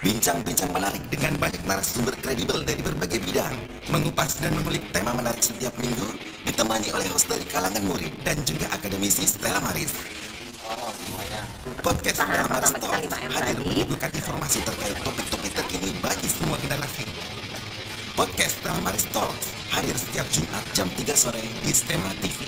Bincang-bincang menarik dengan banyak narasumber kredibel dari berbagai bidang, mengupas dan mengulik tema menarik setiap minggu, ditemani oleh host dari kalangan murid dan juga akademisi Stella Maris. Podcast Stella Maris Talk hadir menyuguhkan informasi terkait topik-topik terkini bagi semua generasi. Podcast Stella Maris Talk hadir setiap Jumat jam 3 sore di Stella TV.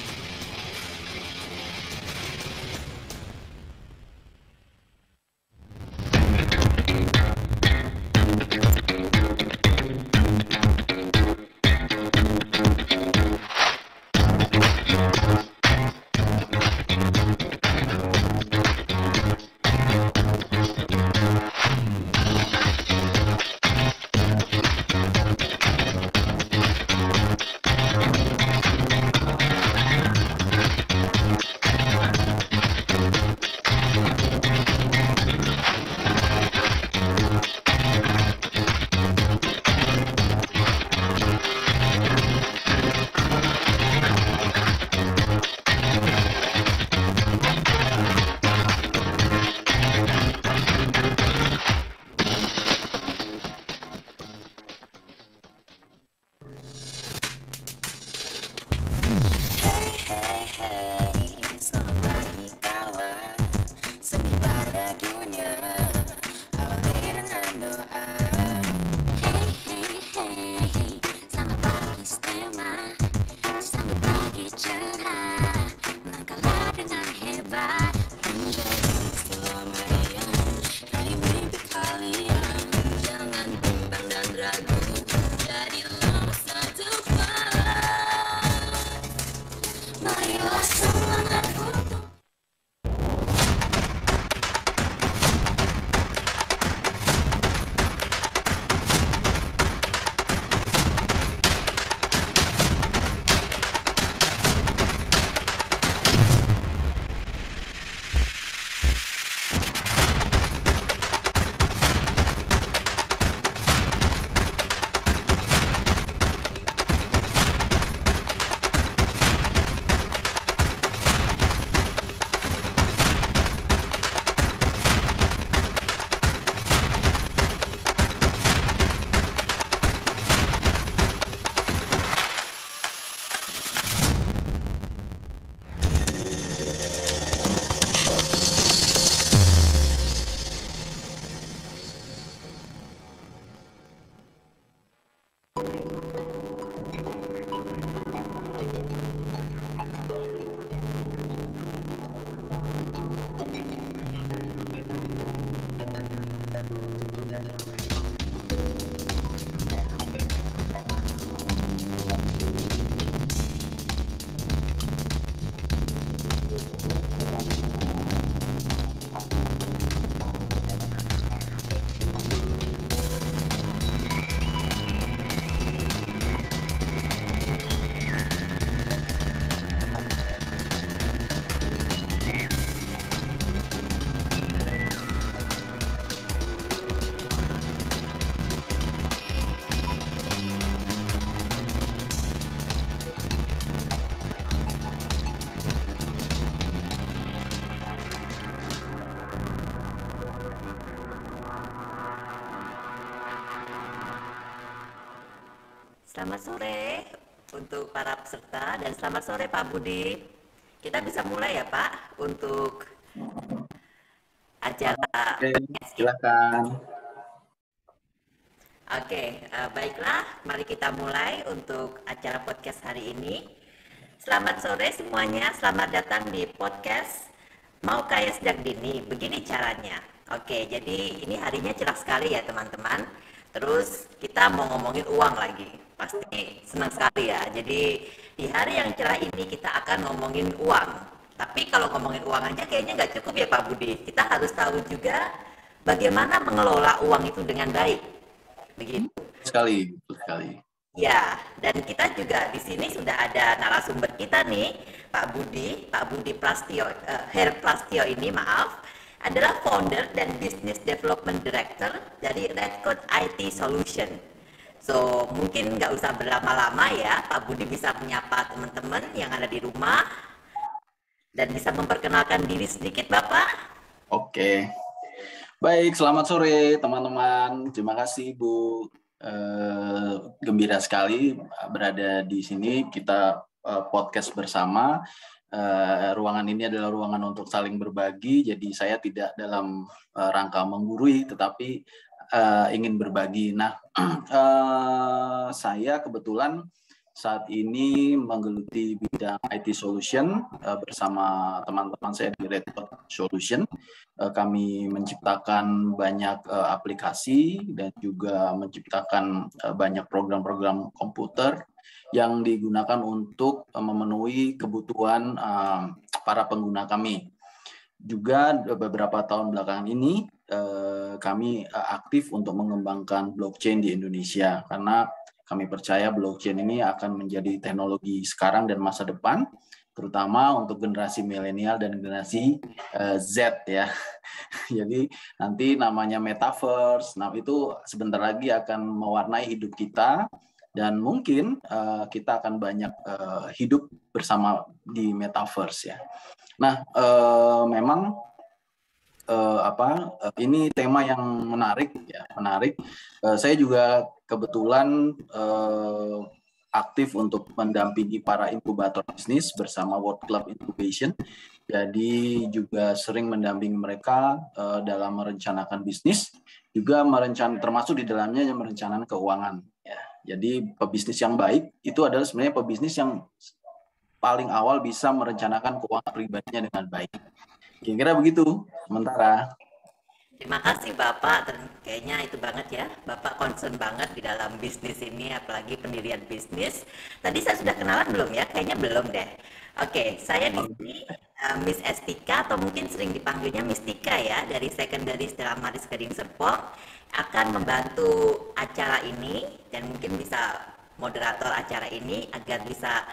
Selamat sore untuk para peserta dan selamat sore Pak Budi. Kita bisa mulai ya Pak untuk acara. Oke, silakan. Oke, baiklah, mari kita mulai untuk acara podcast hari ini. Selamat sore semuanya, selamat datang di podcast Mau Kaya Sejak Dini. Begini caranya. Oke, jadi ini harinya cerah sekali ya teman-teman. Terus kita mau ngomongin uang lagi. Pasti senang sekali ya. Jadi di hari yang cerah ini kita akan ngomongin uang. Tapi kalau ngomongin uang aja kayaknya nggak cukup ya Pak Budi. Kita harus tahu juga bagaimana mengelola uang itu dengan baik. Begitu. Betul sekali. Ya, dan kita juga di sini sudah ada narasumber kita nih, Pak Budi Plastio, Her Plastio ini maaf, adalah founder dan business development director dari Redcode IT Solution. So, mungkin nggak usah berlama-lama ya, Pak Budi bisa menyapa teman-teman yang ada di rumah dan bisa memperkenalkan diri sedikit, Bapak. Oke. Baik, selamat sore teman-teman. Terima kasih Bu. Gembira sekali berada di sini. Kita podcast bersama. Ruangan ini adalah ruangan untuk saling berbagi. Jadi saya tidak dalam rangka menggurui, tetapi ingin berbagi. Nah, saya kebetulan saat ini menggeluti bidang IT Solution bersama teman-teman saya di Red Dot Solution. Kami menciptakan banyak aplikasi dan juga menciptakan banyak program-program komputer yang digunakan untuk memenuhi kebutuhan para pengguna kami. Juga beberapa tahun belakangan ini kami aktif untuk mengembangkan blockchain di Indonesia karena kami percaya blockchain ini akan menjadi teknologi sekarang dan masa depan, terutama untuk generasi milenial dan generasi Z ya. Jadi nanti namanya metaverse, nah itu sebentar lagi akan mewarnai hidup kita dan mungkin kita akan banyak hidup bersama di metaverse ya. Nah, memang ini tema yang menarik ya, menarik. Saya juga kebetulan aktif untuk mendampingi para inkubator bisnis bersama World Club Incubation. Jadi juga sering mendampingi mereka dalam merencanakan bisnis, juga termasuk di dalamnya yang merencanakan keuangan. Ya. Jadi pebisnis yang baik itu adalah sebenarnya pebisnis yang paling awal bisa merencanakan keuangan pribadinya dengan baik. Kira-kira begitu, sementara. Terima kasih Bapak, kayaknya itu banget ya, Bapak concern banget di dalam bisnis ini, apalagi pendirian bisnis. Tadi saya sudah kenalan belum ya? Kayaknya belum deh. Oke, saya di sini Miss Estika atau mungkin sering dipanggilnya Mistika ya, dari Secondary Stella Maris Gading Serpong, akan membantu acara ini dan mungkin bisa moderator acara ini agar bisa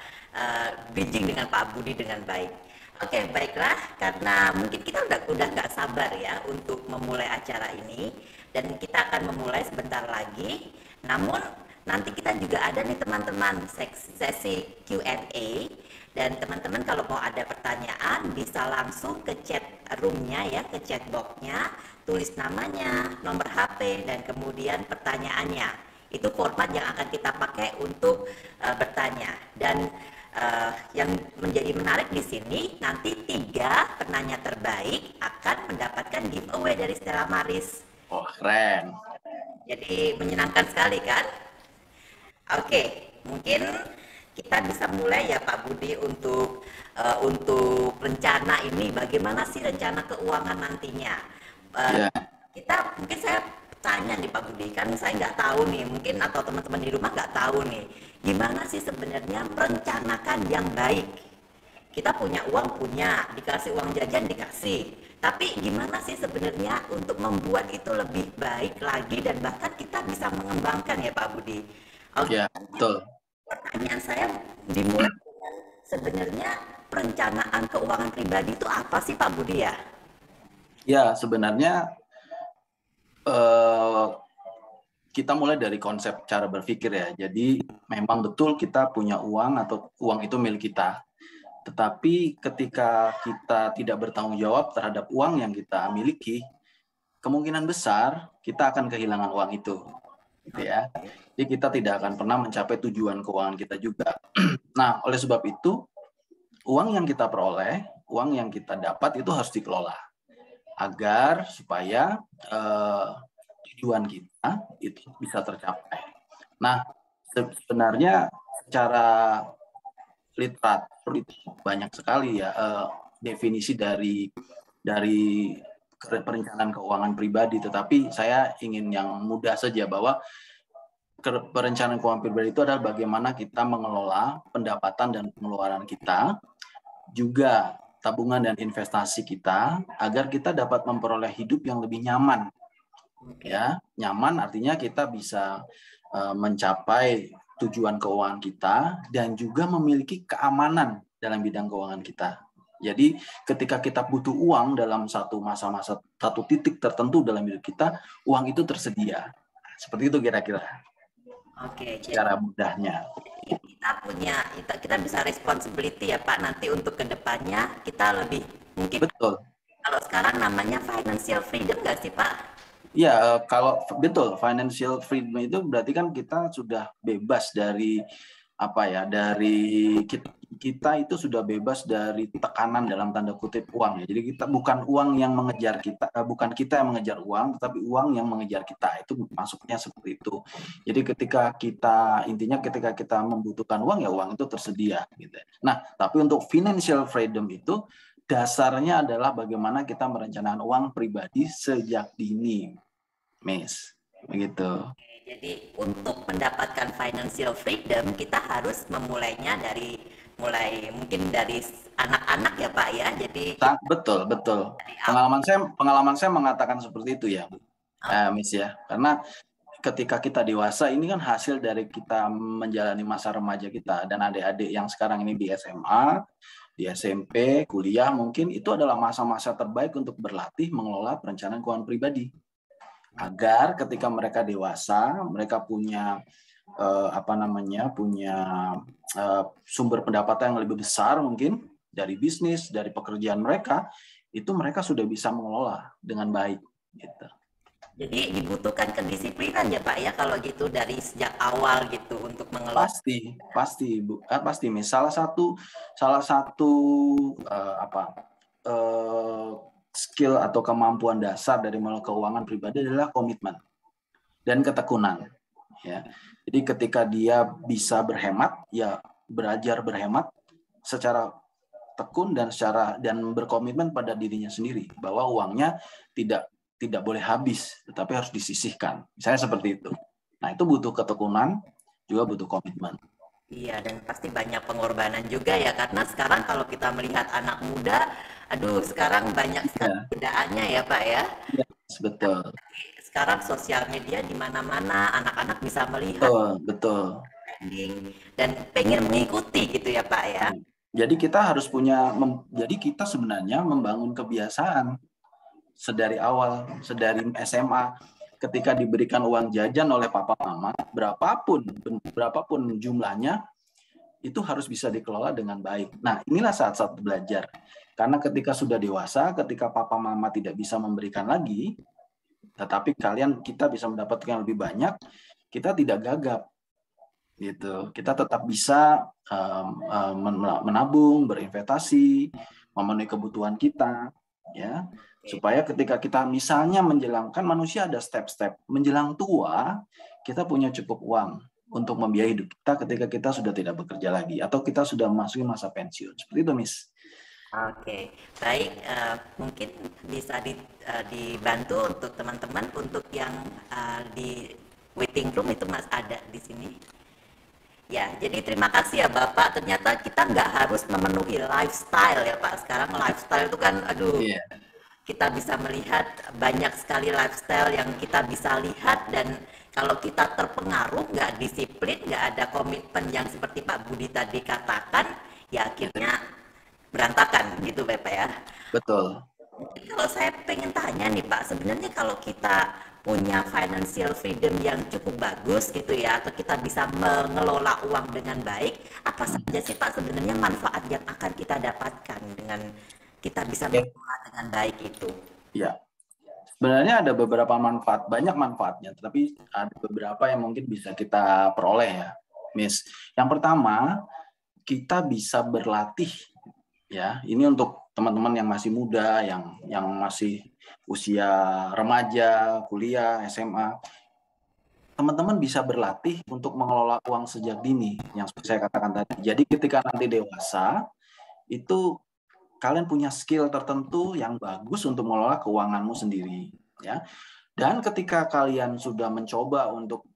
bridging dengan Pak Budi dengan baik. Oke, baiklah, karena mungkin kita udah nggak sabar ya untuk memulai acara ini dan kita akan memulai sebentar lagi. Namun nanti kita juga ada nih teman-teman sesi Q&A dan teman-teman kalau mau ada pertanyaan bisa langsung ke chat roomnya ya, ke chat boxnya, tulis namanya, nomor HP dan kemudian pertanyaannya. Itu format yang akan kita pakai untuk bertanya dan yang menjadi menarik di sini nanti 3 penanya terbaik akan mendapatkan giveaway dari Stella Maris. Oh, keren. Jadi menyenangkan sekali kan? Oke, mungkin kita bisa mulai ya Pak Budi untuk rencana ini. Bagaimana sih rencana keuangan nantinya? Mungkin saya tanya nih Pak Budi, kan saya nggak tahu nih, mungkin atau teman-teman di rumah nggak tahu nih, gimana sih sebenarnya merencanakan yang baik. Kita punya uang, dikasih uang jajan dikasih, tapi gimana sih sebenarnya untuk membuat itu lebih baik lagi dan bahkan kita bisa mengembangkan ya Pak Budi. Oke. Ya, betul. Pertanyaan saya dimulai dengan sebenarnya perencanaan keuangan pribadi itu apa sih Pak Budi ya? Ya, sebenarnya kita mulai dari konsep cara berpikir ya. Jadi memang betul kita punya uang atau uang itu milik kita. Tetapi ketika kita tidak bertanggung jawab terhadap uang yang kita miliki, kemungkinan besar kita akan kehilangan uang itu. Gitu ya. Jadi kita tidak akan pernah mencapai tujuan keuangan kita juga. Nah, oleh sebab itu, uang yang kita peroleh, uang yang kita dapat itu harus dikelola. Agar supaya tujuan kita itu bisa tercapai. Nah, sebenarnya secara literatur itu banyak sekali ya definisi dari perencanaan keuangan pribadi. Tetapi saya ingin yang mudah saja bahwa perencanaan keuangan pribadi itu adalah bagaimana kita mengelola pendapatan dan pengeluaran kita, juga tabungan dan investasi kita agar kita dapat memperoleh hidup yang lebih nyaman. Ya, nyaman artinya kita bisa mencapai tujuan keuangan kita dan juga memiliki keamanan dalam bidang keuangan kita. Jadi ketika kita butuh uang dalam satu masa-masa, satu titik tertentu dalam hidup kita, uang itu tersedia. Seperti itu kira-kira. Oke, secara mudahnya. Kita bisa responsibility ya Pak, nanti untuk kedepannya kita lebih mungkin betul Kalau sekarang namanya financial freedom nggak sih Pak? Ya, kalau betul financial freedom itu berarti kan kita sudah bebas dari apa ya, dari kita itu sudah bebas dari tekanan dalam tanda kutip uang ya. Jadi kita bukan uang yang mengejar kita, bukan kita yang mengejar uang, tetapi uang yang mengejar kita. Itu masuknya seperti itu. Jadi intinya ketika kita membutuhkan uang ya uang itu tersedia gitu. Nah, tapi untuk financial freedom itu dasarnya adalah bagaimana kita merencanakan uang pribadi sejak dini. Miss, begitu. Jadi untuk mendapatkan financial freedom kita harus memulainya mulai mungkin dari anak-anak ya Pak ya. Jadi Betul, betul. dari awal. Pengalaman saya mengatakan seperti itu ya, Miss ya. Karena ketika kita dewasa ini kan hasil dari kita menjalani masa remaja kita dan adik-adik yang sekarang ini di SMA, di SMP, kuliah mungkin itu adalah masa-masa terbaik untuk berlatih mengelola perencanaan keuangan pribadi. Agar ketika mereka dewasa, mereka punya punya sumber pendapatan yang lebih besar mungkin dari bisnis, dari pekerjaan mereka, itu mereka sudah bisa mengelola dengan baik gitu. Jadi dibutuhkan kedisiplinan ya Pak ya kalau gitu dari sejak awal gitu untuk mengelola. Pasti Bu. Pasti Miss. Salah satu skill atau kemampuan dasar dari mengelola keuangan pribadi adalah komitmen dan ketekunan. Ya, jadi ketika dia bisa berhemat, ya belajar berhemat secara tekun dan berkomitmen pada dirinya sendiri bahwa uangnya tidak boleh habis, tetapi harus disisihkan. Misalnya seperti itu. Nah, itu butuh ketekunan, juga butuh komitmen. Iya, dan pasti banyak pengorbanan juga ya, karena sekarang kalau kita melihat anak muda, aduh sekarang banyak sekali godaannya ya Pak ya. Ya, betul. Sekarang sosial media di mana-mana, anak-anak bisa melihat Betul. dan pengen mengikuti gitu ya Pak ya. Jadi jadi kita sebenarnya membangun kebiasaan sedari awal, sedari SMA, ketika diberikan uang jajan oleh papa mama, berapapun jumlahnya, itu harus bisa dikelola dengan baik. Nah, inilah saat-saat belajar. Karena ketika sudah dewasa, ketika papa mama tidak bisa memberikan lagi, tetapi kita bisa mendapatkan yang lebih banyak, kita tidak gagap. Gitu. Kita tetap bisa menabung, berinvestasi, memenuhi kebutuhan kita, ya. Supaya ketika kita misalnya manusia ada step-step, menjelang tua, kita punya cukup uang untuk membiayai hidup kita ketika kita sudah tidak bekerja lagi atau kita sudah memasuki masa pensiun. Seperti itu, Miss. Oke, baik. Mungkin bisa dibantu untuk teman-teman untuk yang di waiting room itu Mas ada di sini. Ya, jadi terima kasih ya Bapak. Ternyata kita nggak harus memenuhi lifestyle ya Pak. Sekarang lifestyle itu kan, aduh, kita bisa melihat banyak sekali lifestyle yang kita bisa lihat dan kalau kita terpengaruh, nggak disiplin, nggak ada komitmen yang seperti Pak Budi tadi katakan, ya akhirnya berantakan gitu Bapak ya. Betul. Kalau saya pengen tanya nih Pak, sebenarnya kalau kita punya financial freedom yang cukup bagus gitu ya, atau kita bisa mengelola uang dengan baik, apa saja sih Pak sebenarnya manfaat yang akan kita dapatkan dengan kita bisa mengelola dengan baik itu? Ya, sebenarnya ada beberapa manfaat, banyak manfaatnya, tetapi ada beberapa yang mungkin bisa kita peroleh ya, Miss. Yang pertama, kita bisa berlatih, ya. Ini untuk teman-teman yang masih muda, yang masih usia remaja, kuliah, SMA. Teman-teman bisa berlatih untuk mengelola uang sejak dini, yang seperti saya katakan tadi. Jadi ketika nanti dewasa, itu kalian punya skill tertentu yang bagus untuk mengelola keuanganmu sendiri, ya. Dan ketika kalian sudah mencoba untuk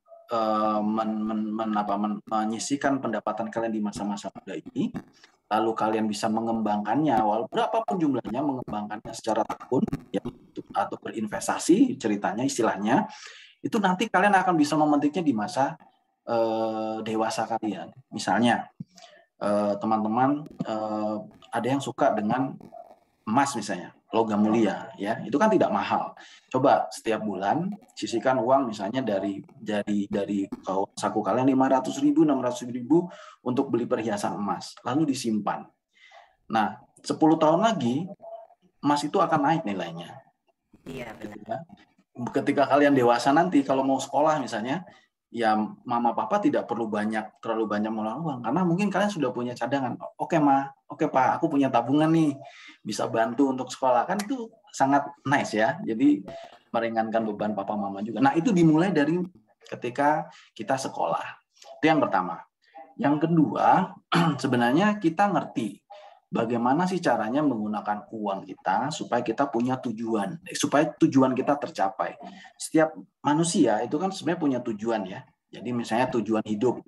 menyisihkan pendapatan kalian di masa-masa muda ini, lalu kalian bisa mengembangkannya, walaupun berapapun jumlahnya, mengembangkannya secara tekun, ya, atau berinvestasi, ceritanya, istilahnya, itu nanti kalian akan bisa memetiknya di masa dewasa kalian. Misalnya, teman-teman ada yang suka dengan emas misalnya, logam mulia, ya, itu kan tidak mahal. Coba setiap bulan sisihkan uang misalnya dari saku kalian 500.000, 600.000 untuk beli perhiasan emas, lalu disimpan. Nah, 10 tahun lagi emas itu akan naik nilainya. Iya, benar. Gitu ya. Ketika kalian dewasa nanti, kalau mau sekolah misalnya, ya mama papa tidak perlu terlalu banyak mengeluarkan uang, karena mungkin kalian sudah punya cadangan. Oke ma, oke pak, aku punya tabungan nih, bisa bantu untuk sekolah. Kan itu sangat nice ya. Jadi meringankan beban papa mama juga. Nah itu dimulai dari ketika kita sekolah. Itu yang pertama. Yang kedua, sebenarnya kita ngerti bagaimana sih caranya menggunakan uang kita supaya kita punya tujuan, supaya tujuan kita tercapai. Setiap manusia itu kan sebenarnya punya tujuan ya. Jadi misalnya tujuan hidup,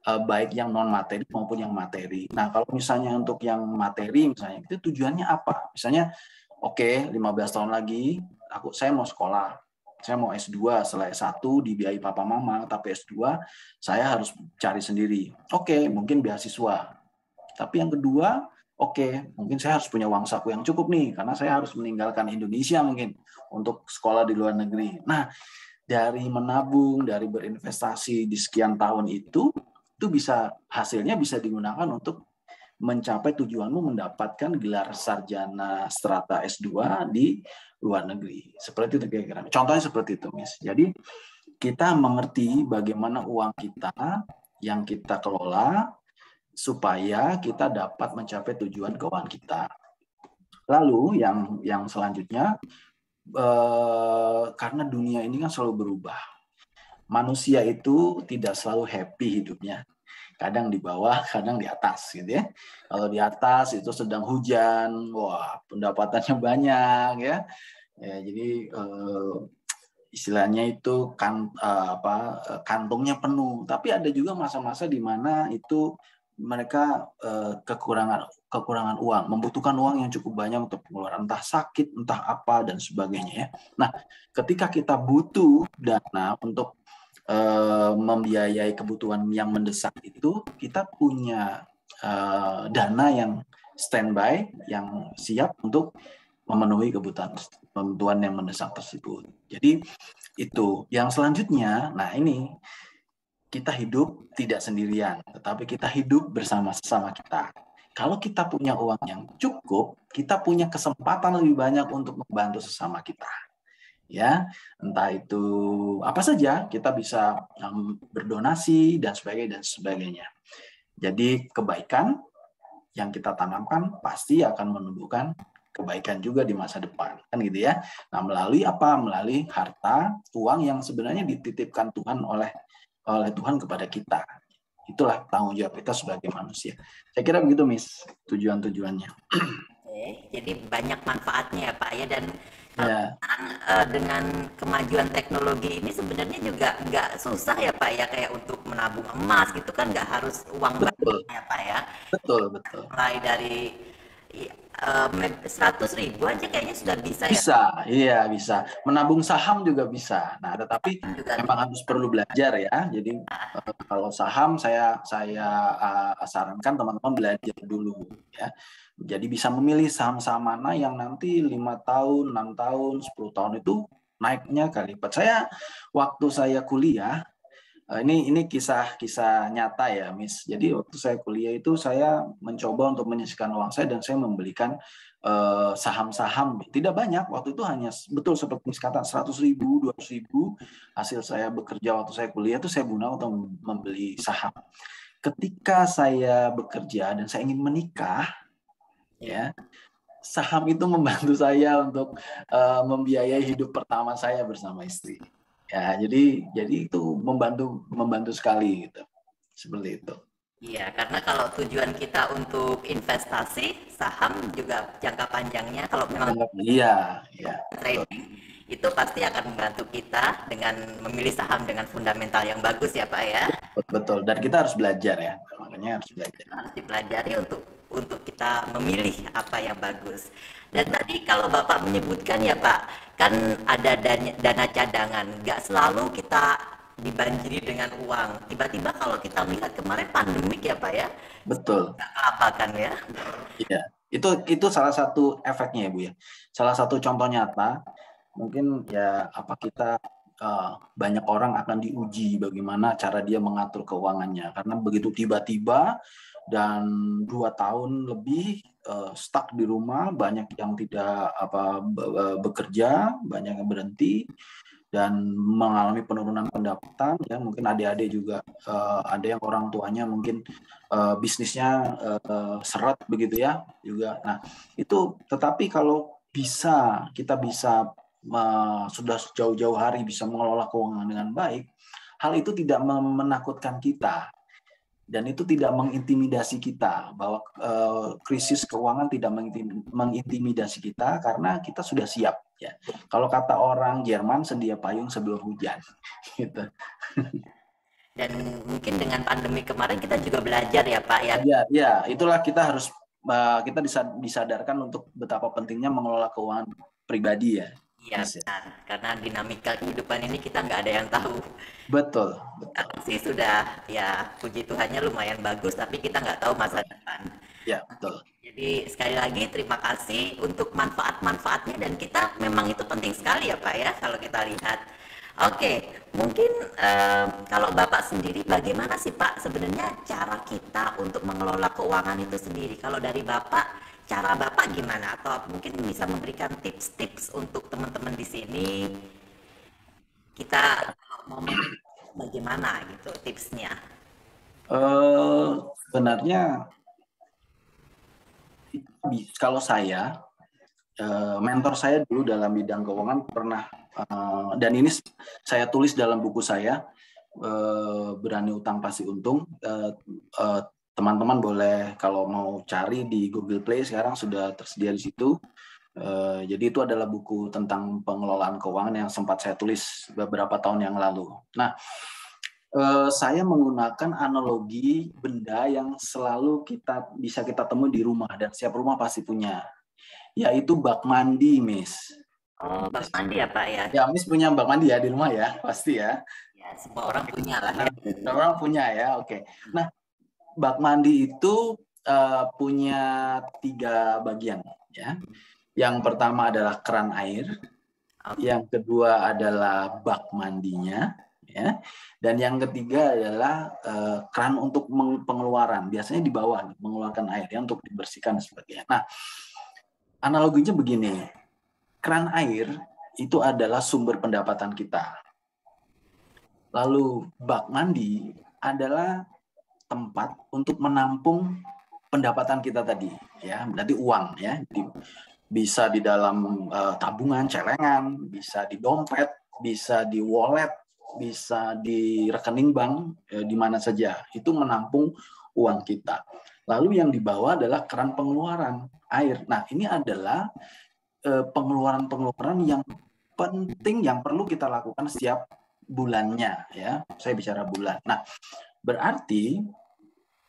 baik yang non materi maupun yang materi. Nah kalau misalnya untuk yang materi, misalnya itu tujuannya apa? Misalnya, oke, 15 tahun lagi, saya mau sekolah. Saya mau S2, setelah S1 dibiayai papa mama, tapi S2 saya harus cari sendiri. Oke, mungkin beasiswa. Tapi yang kedua, oke, mungkin saya harus punya uang saku yang cukup nih, karena saya harus meninggalkan Indonesia mungkin untuk sekolah di luar negeri. Nah, dari menabung, dari berinvestasi di sekian tahun itu hasilnya bisa digunakan untuk mencapai tujuanmu mendapatkan gelar sarjana strata S2 di luar negeri. Seperti itu kira-kira. Contohnya seperti itu, Miss. Jadi kita mengerti bagaimana uang kita yang kita kelola supaya kita dapat mencapai tujuan keuangan kita. Lalu yang selanjutnya, karena dunia ini kan selalu berubah. Manusia itu tidak selalu happy hidupnya. Kadang di bawah, kadang di atas gitu ya. Kalau di atas itu sedang hujan, wah pendapatannya banyak ya. Ya jadi istilahnya itu kantongnya penuh. Tapi ada juga masa-masa di mana itu mereka kekurangan uang, membutuhkan uang yang cukup banyak untuk pengeluaran, entah sakit, entah apa dan sebagainya ya. Nah, ketika kita butuh dana untuk membiayai kebutuhan yang mendesak itu, kita punya dana yang standby, yang siap untuk memenuhi kebutuhan yang mendesak tersebut. Jadi itu. Yang selanjutnya, nah ini kita hidup tidak sendirian, tetapi kita hidup bersama sesama kita. Kalau kita punya uang yang cukup, kita punya kesempatan lebih banyak untuk membantu sesama kita. Ya, entah itu apa saja, kita bisa berdonasi dan sebagainya. Jadi kebaikan yang kita tanamkan pasti akan menumbuhkan kebaikan juga di masa depan, kan gitu ya. Nah, melalui apa? Melalui harta, uang yang sebenarnya dititipkan Tuhan oleh Tuhan kepada kita. Itulah tanggung jawab kita sebagai manusia. Saya kira begitu, Miss, tujuan-tujuannya. Oke, jadi banyak manfaatnya ya Pak ya, dan kalau Ya. sekarang dengan kemajuan teknologi ini sebenarnya juga nggak susah ya Pak ya, kayak untuk menabung emas gitu kan nggak harus uang Betul, banyak ya Pak ya. betul. Mulai dari 100.000 aja kayaknya sudah bisa ya. Iya bisa. Menabung saham juga bisa. Nah, tetapi Juga memang harus perlu belajar ya. Jadi kalau saham saya sarankan teman-teman belajar dulu ya. Jadi bisa memilih saham-saham mana yang nanti 5 tahun, 6 tahun, 10 tahun itu naiknya kali lipat. Waktu saya kuliah, ini kisah nyata ya, Miss. Jadi waktu saya kuliah itu saya mencoba untuk menyisihkan uang saya dan saya membelikan saham-saham. Tidak banyak, waktu itu hanya betul seperti Miss kata 100.000, 200.000 hasil saya bekerja waktu saya kuliah itu saya gunakan untuk membeli saham. Ketika saya bekerja dan saya ingin menikah, ya saham itu membantu saya untuk membiayai hidup pertama saya bersama istri. Ya, jadi itu membantu sekali gitu. Seperti itu. Iya, karena kalau tujuan kita untuk investasi, saham juga jangka panjangnya kalau memang Iya. trading itu pasti akan membantu kita dengan memilih saham dengan fundamental yang bagus ya Pak ya. Betul. Dan kita harus belajar ya. Makanya harus belajar. Harus dipelajari untuk kita memilih apa yang bagus. Dan tadi kalau Bapak menyebutkan ya Pak, kan ada dana cadangan, nggak selalu kita dibanjiri dengan uang. Tiba-tiba kalau kita lihat kemarin pandemik ya Pak ya, Betul. apa kan ya? Iya. Itu salah satu efeknya ya Bu ya. Salah satu contoh nyata mungkin ya kita banyak orang akan diuji bagaimana cara dia mengatur keuangannya karena begitu tiba-tiba dan 2 tahun lebih stuck di rumah, banyak yang tidak bekerja, banyak yang berhenti dan mengalami penurunan pendapatan. Ya, mungkin adik-adik juga ada yang orang tuanya mungkin bisnisnya seret begitu ya juga. Nah itu, tetapi kalau kita bisa sudah jauh-jauh hari bisa mengelola keuangan dengan baik, hal itu tidak menakutkan kita. Dan itu tidak mengintimidasi kita, bahwa krisis keuangan tidak mengintimidasi kita karena kita sudah siap. Ya, kalau kata orang Jerman, sedia payung sebelum hujan. Gitu. Dan mungkin dengan pandemi kemarin kita juga belajar ya Pak ya. Ya, itulah kita harus kita disadarkan untuk betapa pentingnya mengelola keuangan pribadi ya. Iya benar, karena dinamika kehidupan ini kita nggak ada yang tahu. Betul. Sekarang sih sudah ya puji Tuhannya lumayan bagus, tapi kita nggak tahu masa depan. Ya betul. Jadi sekali lagi terima kasih untuk manfaat-manfaatnya, dan kita memang itu penting sekali ya Pak ya kalau kita lihat. Oke, mungkin kalau Bapak sendiri bagaimana sih Pak sebenarnya cara kita untuk mengelola keuangan itu sendiri? Kalau dari Bapak, cara Bapak gimana? Atau mungkin bisa memberikan tips-tips untuk teman-teman di sini, kita mau bagaimana gitu tipsnya? Sebenarnya kalau saya, mentor saya dulu dalam bidang keuangan pernah, dan ini saya tulis dalam buku saya, Berani Utang Pasti Untung. Teman-teman boleh kalau mau cari di Google Play, sekarang sudah tersedia di situ. Jadi itu adalah buku tentang pengelolaan keuangan yang sempat saya tulis beberapa tahun yang lalu. Nah, saya menggunakan analogi benda yang selalu bisa kita temui di rumah, dan setiap rumah pasti punya, yaitu bak mandi, Miss. Oh, bak mandi ya Pak ya? Ya, Miss punya bak mandi ya di rumah ya, pasti ya. Ya, semua orang punya lah ya. Semua orang punya ya, oke. Nah, bak mandi itu punya 3 bagian ya. Yang pertama adalah keran air, yang kedua adalah bak mandinya, ya, dan yang ketiga adalah keran untuk pengeluaran. Biasanya di bawah mengeluarkan air ya, untuk dibersihkan dan sebagainya. Nah, analoginya begini, keran air itu adalah sumber pendapatan kita. Lalu bak mandi adalah tempat untuk menampung pendapatan kita tadi, ya, berarti uang ya. Bisa di dalam tabungan, celengan, bisa di dompet, bisa di wallet, bisa di rekening bank, di mana saja. Itu menampung uang kita. Lalu yang di bawah adalah keran pengeluaran air. Nah, ini adalah pengeluaran-pengeluaran yang penting yang perlu kita lakukan setiap bulannya ya. Saya bicara bulan. Nah, berarti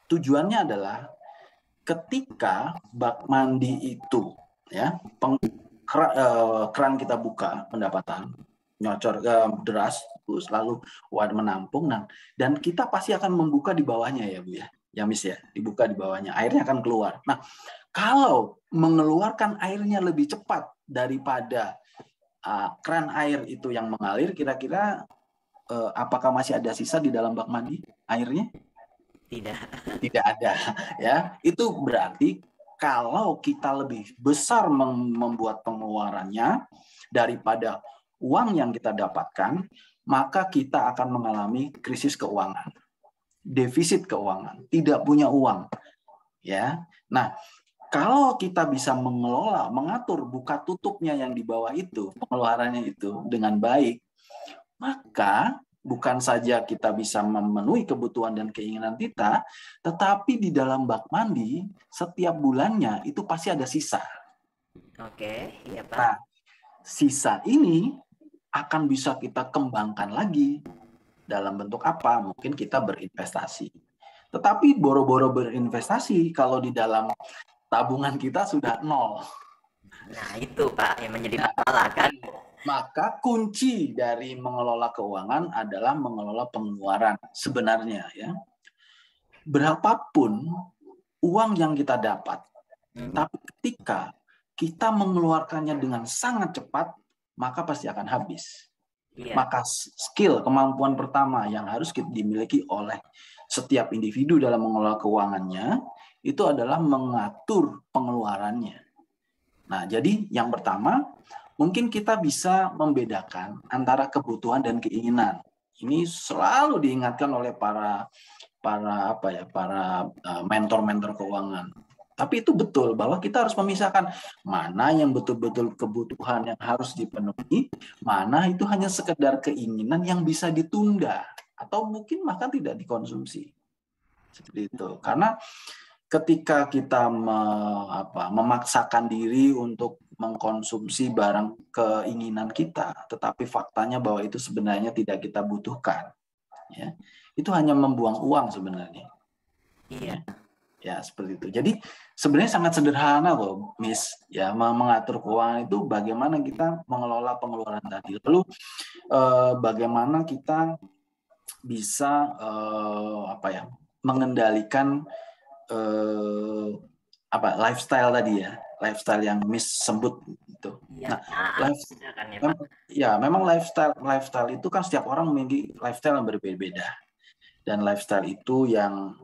tujuannya adalah ketika bak mandi itu ya, keran kita buka, pendapatan nyocor deras, terus lalu menampung, dan kita pasti akan membuka di bawahnya ya Bu ya Miss ya, dibuka di bawahnya, airnya akan keluar. Nah, kalau mengeluarkan airnya lebih cepat daripada keran air itu yang mengalir, kira-kira apakah masih ada sisa di dalam bak mandi airnya? Tidak ada ya. Itu berarti kalau kita lebih besar membuat pengeluarannya daripada uang yang kita dapatkan, maka kita akan mengalami krisis keuangan, defisit keuangan, tidak punya uang. Ya, nah kalau kita bisa mengelola, mengatur buka tutupnya yang di bawah itu, pengeluarannya itu dengan baik, maka bukan saja kita bisa memenuhi kebutuhan dan keinginan kita, tetapi di dalam bak mandi setiap bulannya itu pasti ada sisa. Oke, iya Pak. Nah, sisa ini akan bisa kita kembangkan lagi dalam bentuk apa? Mungkin kita berinvestasi. Tetapi boro-boro berinvestasi kalau di dalam tabungan kita sudah 0. Nah, itu Pak yang menjadi masalah kan. Maka kunci dari mengelola keuangan adalah mengelola pengeluaran sebenarnya ya. Berapapun uang yang kita dapat, tapi ketika kita mengeluarkannya dengan sangat cepat, maka pasti akan habis. Maka skill, kemampuan pertama yang harus dimiliki oleh setiap individu dalam mengelola keuangannya itu adalah mengatur pengeluarannya. Nah, jadi yang pertama, mungkin kita bisa membedakan antara kebutuhan dan keinginan. Ini selalu diingatkan oleh para mentor-mentor keuangan. Tapi itu betul bahwa kita harus memisahkan mana yang betul-betul kebutuhan yang harus dipenuhi, mana itu hanya sekedar keinginan yang bisa ditunda atau mungkin bahkan tidak dikonsumsi. Seperti itu. Karena ketika kita memaksakan diri untuk mengkonsumsi barang keinginan kita, tetapi faktanya bahwa itu sebenarnya tidak kita butuhkan, ya, itu hanya membuang uang sebenarnya. Iya. Ya, seperti itu. Jadi sebenarnya sangat sederhana kok, Miss. Ya, mengatur keuangan itu bagaimana kita mengelola pengeluaran tadi. Lalu bagaimana kita bisa mengendalikan lifestyle tadi ya, lifestyle yang Miss sebut itu. Ya, Memang lifestyle itu kan setiap orang memiliki lifestyle yang berbeda-beda. Dan lifestyle itu yang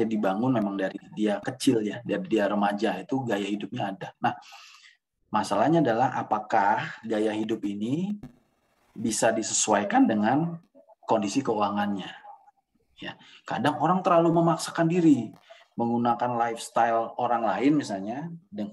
dibangun memang dari dia kecil ya, dari dia remaja itu gaya hidupnya ada. Nah, masalahnya adalah apakah gaya hidup ini bisa disesuaikan dengan kondisi keuangannya. Ya, kadang orang terlalu memaksakan diri menggunakan lifestyle orang lain misalnya dan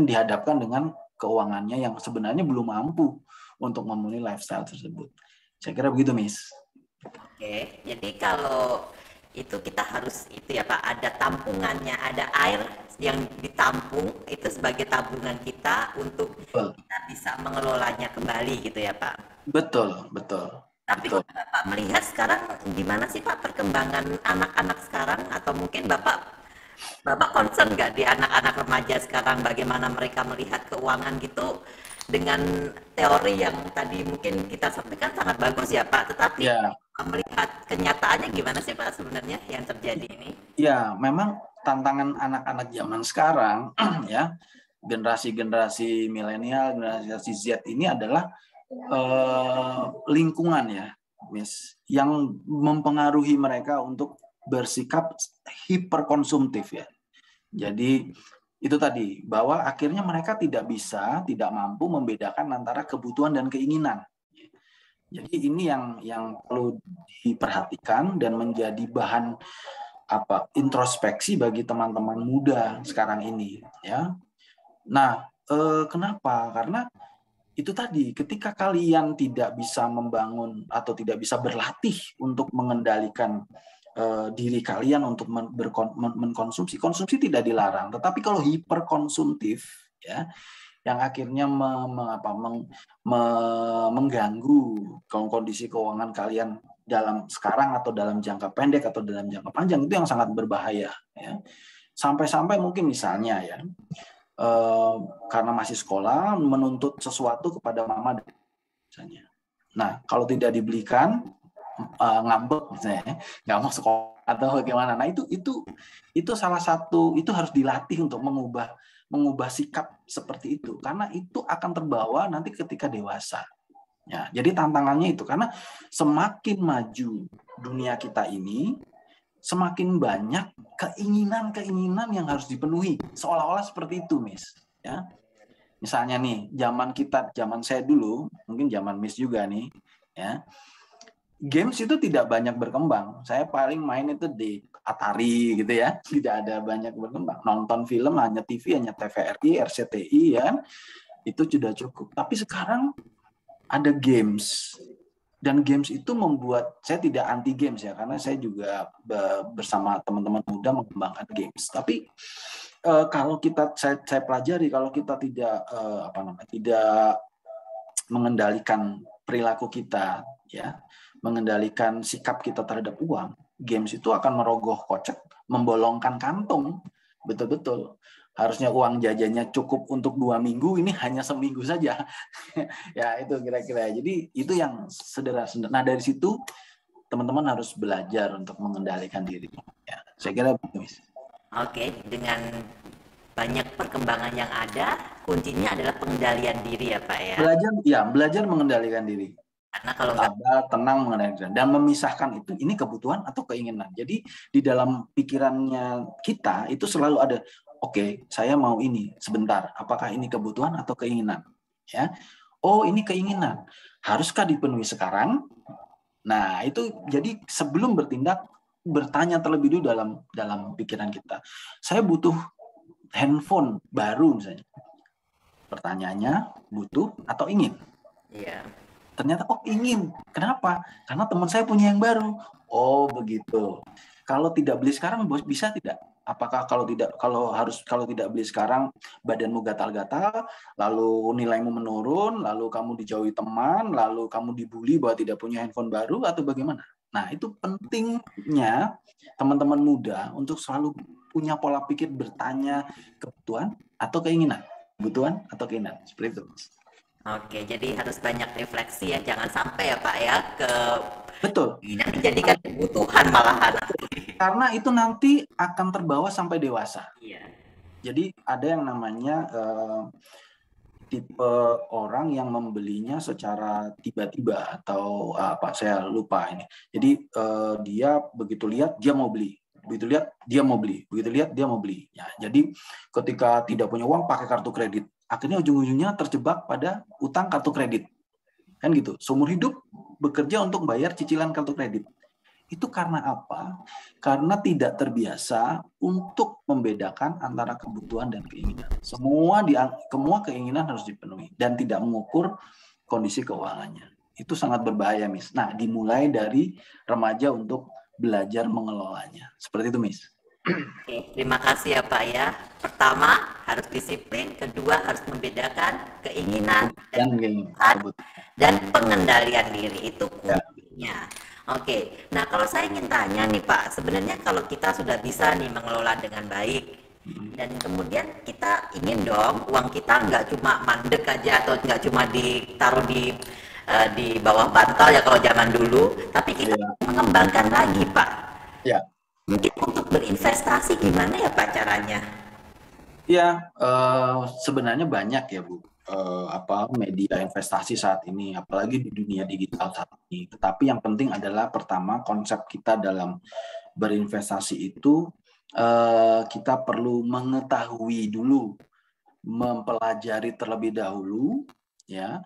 dihadapkan dengan keuangannya yang sebenarnya belum mampu untuk memenuhi lifestyle tersebut. Saya kira begitu, Miss. Oke, jadi kalau itu kita harus itu ya Pak, ada tampungannya, ada air yang ditampung itu sebagai tabungan kita untuk kita bisa mengelolanya kembali gitu ya Pak. Betul. Tapi kalau Bapak melihat sekarang gimana sih Pak perkembangan anak-anak sekarang, atau mungkin Bapak concern nggak di anak-anak remaja sekarang, bagaimana mereka melihat keuangan gitu? Dengan teori yang tadi mungkin kita sampaikan sangat bagus ya Pak, tetapi melihat kenyataannya gimana sih Pak sebenarnya yang terjadi ini? Ya, memang tantangan anak-anak zaman sekarang ya, generasi milenial, generasi Z ini adalah lingkungan ya, Miss, yang mempengaruhi mereka untuk bersikap hiperkonsumtif ya. Jadi itu tadi, bahwa akhirnya mereka tidak mampu membedakan antara kebutuhan dan keinginan. Jadi ini yang perlu diperhatikan dan menjadi bahan introspeksi bagi teman-teman muda sekarang ini, ya. Nah, kenapa? Karena itu tadi, ketika kalian tidak bisa membangun atau tidak bisa berlatih untuk mengendalikan diri kalian untuk mengkonsumsi. Konsumsi tidak dilarang, tetapi kalau hiperkonsumtif ya, yang akhirnya mengganggu kondisi keuangan kalian dalam sekarang atau dalam jangka pendek atau dalam jangka panjang, itu yang sangat berbahaya ya. Sampai-sampai mungkin misalnya ya, karena masih sekolah menuntut sesuatu kepada mama misalnya. Nah, kalau tidak dibelikan ngambek misalnya, nggak mau sekolah atau bagaimana. Nah, itu salah satu, itu harus dilatih untuk mengubah sikap seperti itu, karena itu akan terbawa nanti ketika dewasa. Ya, jadi tantangannya itu, karena semakin maju dunia kita ini, semakin banyak keinginan yang harus dipenuhi, seolah-olah seperti itu, Miss. Ya, misalnya nih, zaman saya dulu, mungkin zaman Miss juga nih, ya. Games itu tidak banyak berkembang. Saya paling main itu di Atari gitu ya. Tidak ada banyak berkembang. Nonton film hanya TV, hanya TVRI, RCTI ya. Itu sudah cukup. Tapi sekarang ada games. Dan games itu membuat, saya tidak anti games ya, karena saya juga bersama teman-teman muda mengembangkan games. Tapi kalau saya pelajari, kalau kita tidak tidak mengendalikan perilaku kita ya, mengendalikan sikap kita terhadap uang, games itu akan merogoh kocek, membolongkan kantong, betul-betul. Harusnya uang jajannya cukup untuk 2 minggu, ini hanya seminggu saja. Ya, itu kira-kira. Jadi itu yang sederhana. Nah, dari situ teman-teman harus belajar untuk mengendalikan diri. Ya, saya kira begitu. Oke, dengan banyak perkembangan yang ada, kuncinya adalah pengendalian diri ya Pak ya. Belajar mengendalikan diri. Karena kalau nggak sabar, tenang mengenai dan memisahkan itu ini kebutuhan atau keinginan. Jadi di dalam pikirannya kita itu selalu ada, oke, saya mau ini sebentar. Apakah ini kebutuhan atau keinginan? Ya. Oh, ini keinginan. Haruskah dipenuhi sekarang? Nah, itu jadi sebelum bertindak bertanya terlebih dulu dalam pikiran kita. Saya butuh handphone baru misalnya. Pertanyaannya butuh atau ingin? iya. Ternyata ingin. Kenapa? Karena teman saya punya yang baru. Oh, begitu. Kalau tidak beli sekarang, bos, bisa tidak? Apakah kalau tidak beli sekarang badanmu gatal-gatal, lalu nilaimu menurun, lalu kamu dijauhi teman, lalu kamu dibully bahwa tidak punya handphone baru atau bagaimana? Nah, itu pentingnya teman-teman muda untuk selalu punya pola pikir bertanya kebutuhan atau keinginan. Kebutuhan atau keinginan. Seperti itu. Oke, jadi harus banyak refleksi ya, jangan sampai ya Pak ya Betul. ini dijadikan kebutuhan malahan. Karena itu nanti akan terbawa sampai dewasa. Iya. Jadi ada yang namanya tipe orang yang membelinya secara tiba-tiba atau saya lupa ini. Jadi dia begitu lihat dia mau beli, begitu lihat dia mau beli, begitu lihat dia mau beli. Ya, jadi ketika tidak punya uang pakai kartu kredit, akhirnya ujung-ujungnya terjebak pada utang kartu kredit, kan gitu. Seumur hidup bekerja untuk bayar cicilan kartu kredit. Itu karena apa? Karena tidak terbiasa untuk membedakan antara kebutuhan dan keinginan. Semua keinginan harus dipenuhi dan tidak mengukur kondisi keuangannya. Itu sangat berbahaya, Miss. Nah, dimulai dari remaja untuk belajar mengelolanya. Seperti itu, Miss. Oke, terima kasih ya Pak ya. Pertama, harus disiplin. Kedua, harus membedakan keinginan dan pengendalian diri. Itu kuncinya. Oke, nah kalau saya ingin tanya nih Pak, sebenarnya kalau kita sudah bisa nih mengelola dengan baik, dan kemudian kita ingin dong uang kita nggak cuma mandek aja atau nggak cuma ditaruh di bawah bantal ya kalau zaman dulu, tapi kita mengembangkan lagi Pak. Ya. Mungkin untuk berinvestasi gimana ya Pak caranya? Ya, sebenarnya banyak ya Bu. Media investasi saat ini, apalagi di dunia digital saat ini. Tetapi yang penting adalah pertama konsep kita dalam berinvestasi itu kita perlu mengetahui dulu, mempelajari terlebih dahulu ya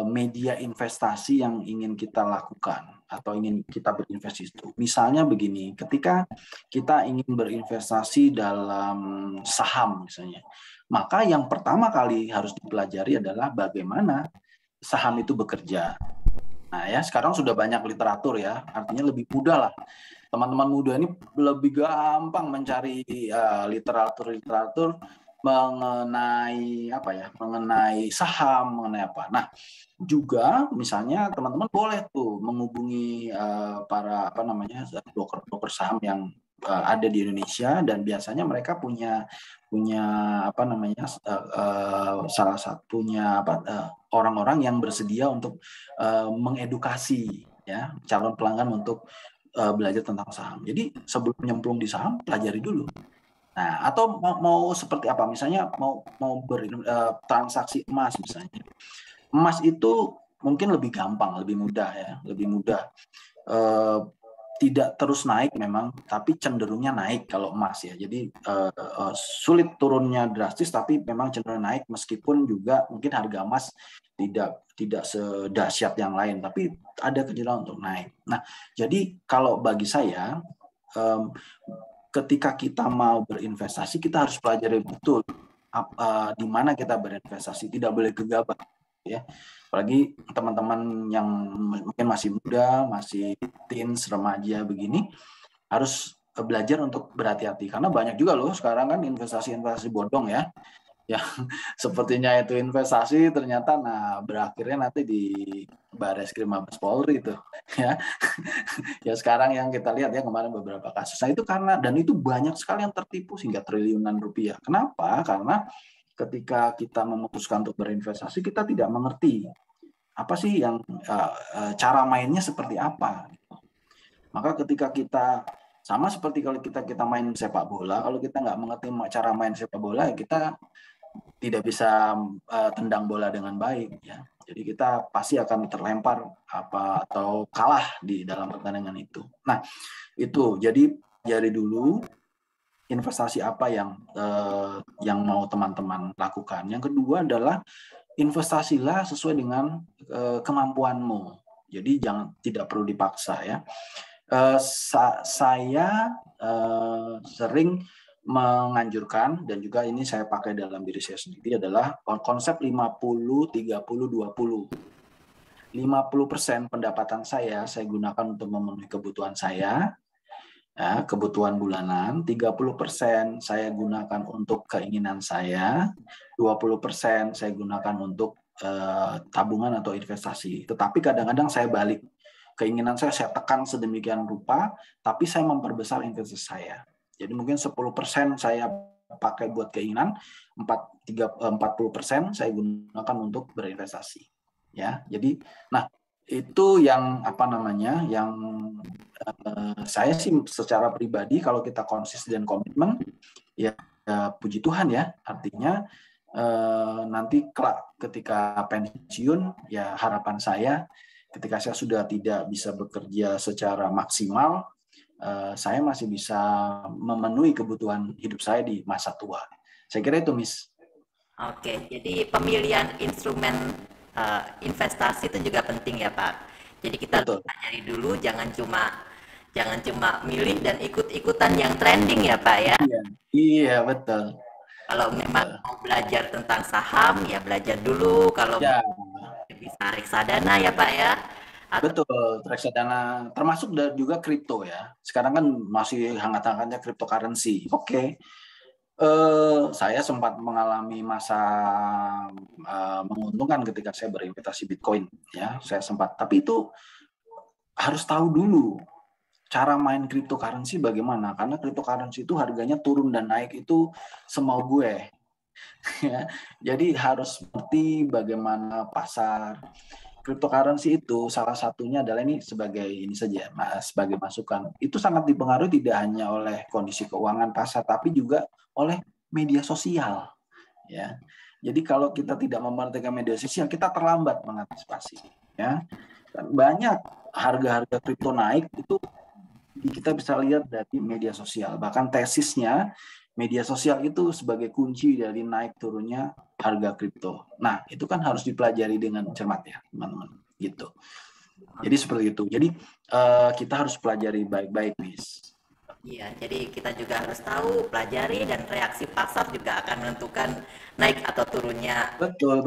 media investasi yang ingin kita lakukan atau ingin kita berinvestasi itu. Misalnya begini, ketika kita ingin berinvestasi dalam saham misalnya, maka yang pertama kali harus dipelajari adalah bagaimana saham itu bekerja. Nah ya, sekarang sudah banyak literatur ya, artinya lebih mudah lah. Teman-teman muda ini lebih gampang mencari literatur mengenai mengenai saham, mengenai apa. Nah, juga misalnya teman-teman boleh tuh menghubungi para broker-broker saham yang ada di Indonesia, dan biasanya mereka punya salah satunya orang-orang yang bersedia untuk mengedukasi ya calon pelanggan untuk belajar tentang saham. Jadi sebelum nyemplung di saham, pelajari dulu. Nah, atau mau seperti apa? Misalnya mau transaksi emas misalnya. Emas itu mungkin lebih gampang, lebih mudah ya, lebih mudah. Tidak terus naik memang, tapi cenderungnya naik kalau emas ya. Jadi sulit turunnya drastis, tapi memang cenderung naik meskipun juga mungkin harga emas tidak sedahsyat yang lain, tapi ada kecenderungan untuk naik. Nah, jadi kalau bagi saya ketika kita mau berinvestasi, kita harus pelajari betul di mana kita berinvestasi, tidak boleh gegabah ya. Apalagi teman-teman yang mungkin masih muda, masih teens, remaja begini, harus belajar untuk berhati-hati. Karena banyak juga loh sekarang kan investasi bodong ya. Yang sepertinya itu investasi ternyata berakhirnya nanti di Bareskrim Mabes Polri itu ya. Ya sekarang yang kita lihat ya kemarin beberapa kasus. Nah itu dan itu banyak sekali yang tertipu hingga triliunan rupiah. Kenapa? Karena ketika kita memutuskan untuk berinvestasi, kita tidak mengerti apa sih yang cara mainnya seperti apa. Maka ketika kita sama seperti kalau kita main sepak bola, kalau kita nggak mengerti cara main sepak bola, ya kita tidak bisa tendang bola dengan baik ya. Jadi kita pasti akan terlempar atau kalah di dalam pertandingan itu. Nah, itu jadi dari dulu investasi apa yang mau teman-teman lakukan. Yang kedua adalah investasilah sesuai dengan kemampuanmu. Jadi tidak perlu dipaksa ya. Saya sering menganjurkan, dan juga ini saya pakai dalam diri saya sendiri, adalah konsep 50-30-20. 50% pendapatan saya gunakan untuk memenuhi kebutuhan saya, ya, kebutuhan bulanan. 30% saya gunakan untuk keinginan saya, 20% saya gunakan untuk tabungan atau investasi. Tetapi kadang-kadang saya balik. Keinginan saya tekan sedemikian rupa, tapi saya memperbesar investasi saya. Jadi mungkin 10% saya pakai buat keinginan, 40% saya gunakan untuk berinvestasi. Ya, jadi, nah itu yang yang saya sih secara pribadi, kalau kita konsisten dan komitmen, ya puji Tuhan ya, artinya nanti ketika pensiun, ya harapan saya ketika saya sudah tidak bisa bekerja secara maksimal, saya masih bisa memenuhi kebutuhan hidup saya di masa tua. Saya kira itu, Miss. Oke, jadi pemilihan instrumen investasi itu juga penting ya Pak. Jadi kita pelajari dulu, jangan cuma milih dan ikut-ikutan yang trending ya Pak ya. Iya, betul. Kalau memang mau belajar tentang saham, ya belajar dulu. Kalau bisa reksadana ya Pak ya. Betul, reksadana termasuk juga kripto ya. Sekarang kan masih hangat-hangatnya cryptocurrency. Oke. Saya sempat mengalami masa menguntungkan ketika saya berinvestasi Bitcoin ya. Saya sempat, tapi itu harus tahu dulu cara main cryptocurrency bagaimana, karena cryptocurrency itu harganya turun dan naik itu semau gue. Ya. Jadi harus seperti bagaimana pasar. Cryptocurrency itu salah satunya adalah ini sebagai masukan. Itu sangat dipengaruhi tidak hanya oleh kondisi keuangan pasar, tapi juga oleh media sosial. Ya, jadi kalau kita tidak memerhatikan media sosial, kita terlambat mengantisipasi. Ya, banyak harga-harga kripto naik itu kita bisa lihat dari media sosial. Bahkan tesisnya, media sosial itu sebagai kunci dari naik turunnya harga kripto. Nah, itu kan harus dipelajari dengan cermat ya, teman-teman. Gitu. Jadi seperti itu. Jadi kita harus pelajari baik-baik, Miss. Iya, jadi kita juga harus tahu, pelajari, dan reaksi pasar juga akan menentukan naik atau turunnya. Betul.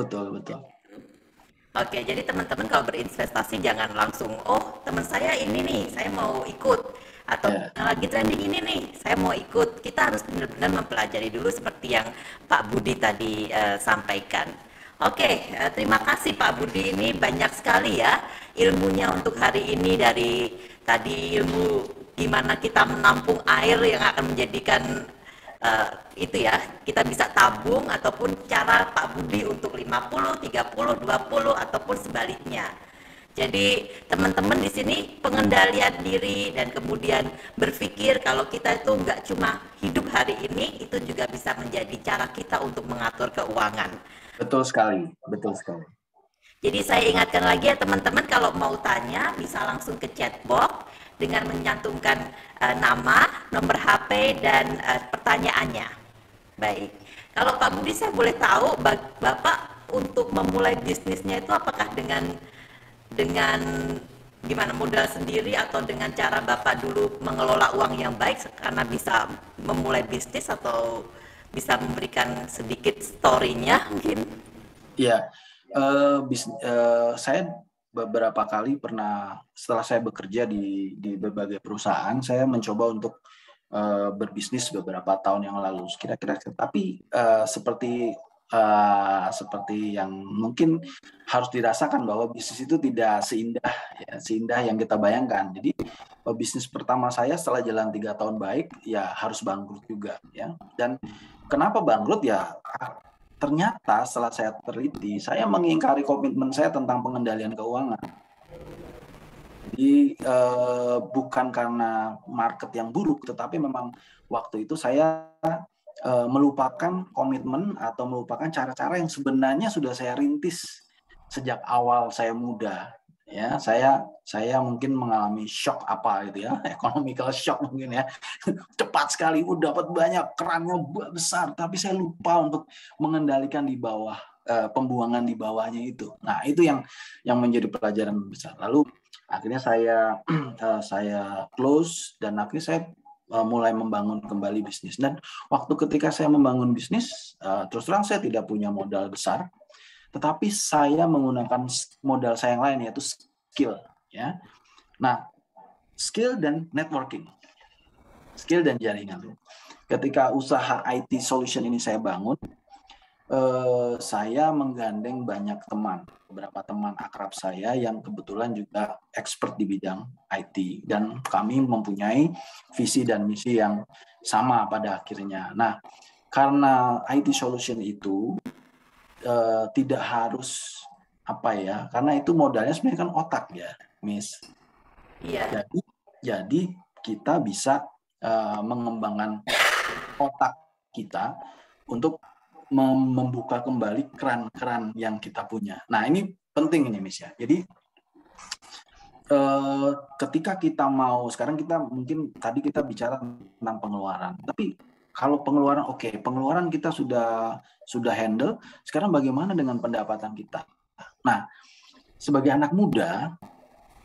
Oke, jadi teman-teman kalau berinvestasi jangan langsung, oh teman saya ini nih, saya mau ikut. Atau lagi trending ini nih, saya mau ikut. Kita harus benar-benar mempelajari dulu seperti yang Pak Budi tadi sampaikan. Oke, terima kasih Pak Budi, ini banyak sekali ya ilmunya untuk hari ini, dari tadi ilmu gimana kita menampung air yang akan menjadikan itu ya, kita bisa tabung, ataupun cara Pak Budi untuk 50, 30, 20 ataupun sebaliknya. Jadi teman-teman di sini pengendalian diri dan kemudian berpikir kalau kita itu nggak cuma hidup hari ini, itu juga bisa menjadi cara kita untuk mengatur keuangan. Betul sekali. Jadi saya ingatkan lagi ya teman-teman, kalau mau tanya bisa langsung ke chatbox dengan menyantumkan nama, nomor HP, dan pertanyaannya. Baik, kalau Pak Budi saya boleh tahu, Bapak untuk memulai bisnisnya itu apakah dengan gimana, modal sendiri atau dengan cara Bapak dulu mengelola uang yang baik karena bisa memulai bisnis, atau bisa memberikan sedikit story-nya mungkin? Iya, saya beberapa kali pernah, setelah saya bekerja di berbagai perusahaan, saya mencoba untuk berbisnis beberapa tahun yang lalu, kira-kira. Tapi seperti yang mungkin harus dirasakan, bahwa bisnis itu tidak seindah yang kita bayangkan. Jadi bisnis pertama saya setelah jalan 3 tahun baik, ya harus bangkrut juga ya. Dan kenapa bangkrut ya? Ternyata setelah saya teliti, saya mengingkari komitmen saya tentang pengendalian keuangan. Jadi bukan karena market yang buruk, tetapi memang waktu itu saya melupakan komitmen atau melupakan cara-cara yang sebenarnya sudah saya rintis sejak awal saya muda. Ya, saya mungkin mengalami shock apa gitu ya, economical shock mungkin ya. Cepat sekali, dapat banyak, kerannya besar, tapi saya lupa untuk mengendalikan di bawah, pembuangan di bawahnya itu. Nah, itu yang menjadi pelajaran besar. Lalu akhirnya saya close, dan akhirnya saya mulai membangun kembali bisnis. Dan waktu ketika saya membangun bisnis, terus terang saya tidak punya modal besar, tetapi saya menggunakan modal saya yang lain, yaitu skill. Ya. Nah, skill dan networking, skill dan jaringan. Ketika usaha IT solution ini saya bangun, saya menggandeng banyak teman, beberapa teman akrab saya yang kebetulan juga expert di bidang IT, dan kami mempunyai visi dan misi yang sama pada akhirnya. Nah, karena IT solution itu tidak harus karena itu modalnya sebenarnya kan otak ya, Miss. Iya. Jadi kita bisa mengembangkan otak kita untuk membuka kembali keran-keran yang kita punya. Nah, ini penting ini, Miss ya. Jadi ketika kita sekarang kita mungkin tadi kita bicara tentang pengeluaran, tapi kalau pengeluaran pengeluaran kita sudah handle, sekarang bagaimana dengan pendapatan kita? Nah, sebagai anak muda,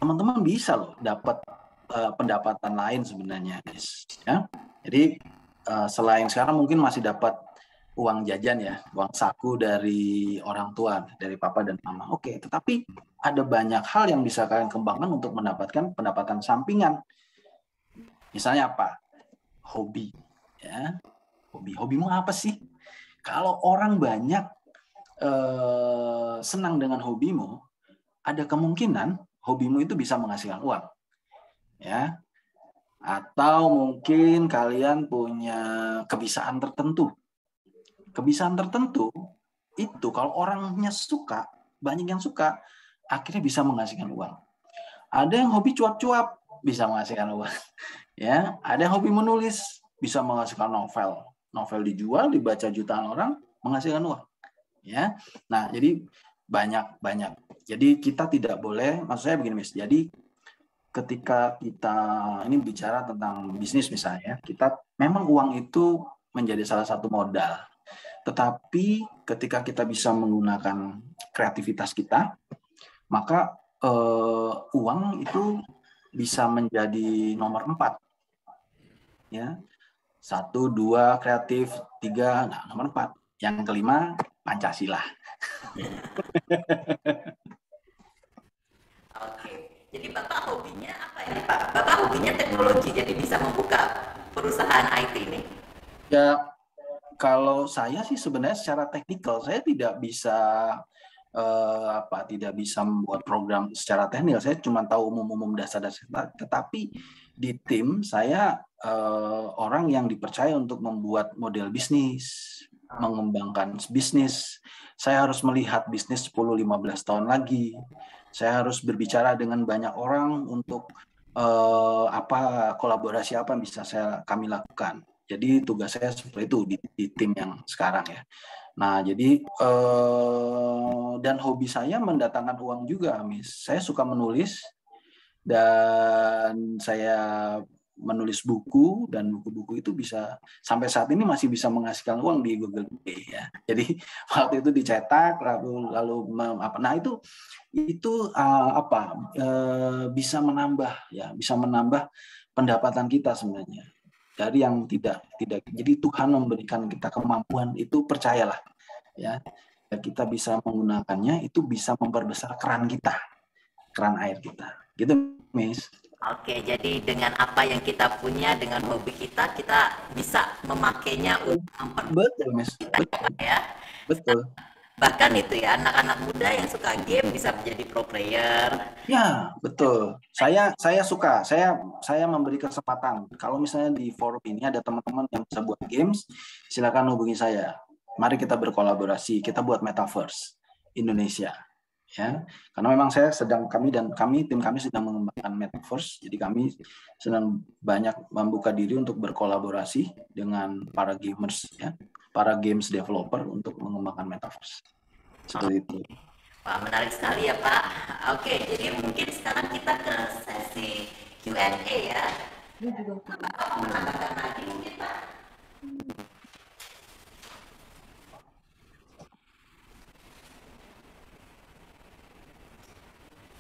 teman-teman bisa loh dapat pendapatan lain sebenarnya, Miss. Ya. Jadi selain sekarang mungkin masih dapat uang jajan ya, uang saku dari orang tua, dari papa dan mama. Oke, tetapi ada banyak hal yang bisa kalian kembangkan untuk mendapatkan pendapatan sampingan. Misalnya apa? Hobi. Ya, hobimu apa sih? Kalau orang banyak senang dengan hobimu, ada kemungkinan hobimu itu bisa menghasilkan uang. Ya. Atau mungkin kalian punya kebiasaan tertentu. Kebiasaan tertentu itu kalau orangnya suka, banyak yang suka, akhirnya bisa menghasilkan uang. Ada yang hobi cuap-cuap, bisa menghasilkan uang. Ya, ada yang hobi menulis, bisa menghasilkan novel. Novel dijual, dibaca jutaan orang, menghasilkan uang. Ya. Nah, jadi banyak. Jadi kita tidak boleh, maksud saya begini, Miss. Jadi ketika kita ini bicara tentang bisnis misalnya, kita memang uang itu menjadi salah satu modal. Tetapi ketika kita bisa menggunakan kreativitas kita, maka uang itu bisa menjadi nomor 4. Ya. 1, 2 kreatif, 3, nah nomor 4. Yang kelima Pancasila. Oke. Jadi Bapak hobinya apa ya, Pak? Bapak hobinya teknologi, jadi bisa membuka perusahaan IT ini. Ya, kalau saya sih sebenarnya secara teknikal saya tidak bisa membuat program secara teknikal. Saya cuma tahu umum-umum dasar-dasar. Tetapi di tim saya orang yang dipercaya untuk membuat model bisnis, mengembangkan bisnis. Saya harus melihat bisnis 10-15 tahun lagi. Saya harus berbicara dengan banyak orang untuk kolaborasi apa yang bisa kami lakukan. Jadi tugas saya seperti itu di tim yang sekarang ya. Nah, jadi dan hobi saya mendatangkan uang juga, Miss. Saya suka menulis dan saya menulis buku, dan buku-buku itu bisa sampai saat ini masih bisa menghasilkan uang di Google Play ya. Jadi waktu itu dicetak lalu nah itu bisa menambah pendapatan kita sebenarnya. Dari yang tidak. Jadi Tuhan memberikan kita kemampuan itu, percayalah ya. Kita bisa menggunakannya, itu bisa memperbesar keran air kita. Gitu, Miss. Oke, jadi dengan apa yang kita punya, dengan hobi kita bisa memakainya untuk Betul, Miss. Betul. Ya. Betul. Bahkan itu ya, anak-anak muda yang suka game bisa menjadi pro player. Ya, betul. Saya suka. Saya memberi kesempatan. Kalau misalnya di forum ini ada teman-teman yang bisa buat games, silakan hubungi saya. Mari kita berkolaborasi, kita buat metaverse Indonesia. ya. Karena memang tim kami sedang mengembangkan metaverse, jadi kami sedang banyak membuka diri untuk berkolaborasi dengan para gamers, ya, para games developer untuk mengembangkan metaverse. Seperti itu. Wah, menarik sekali ya Pak. Oke, jadi mungkin sekarang kita ke sesi Q&A ya. Bapak mau menambahkan lagi mungkin Pak?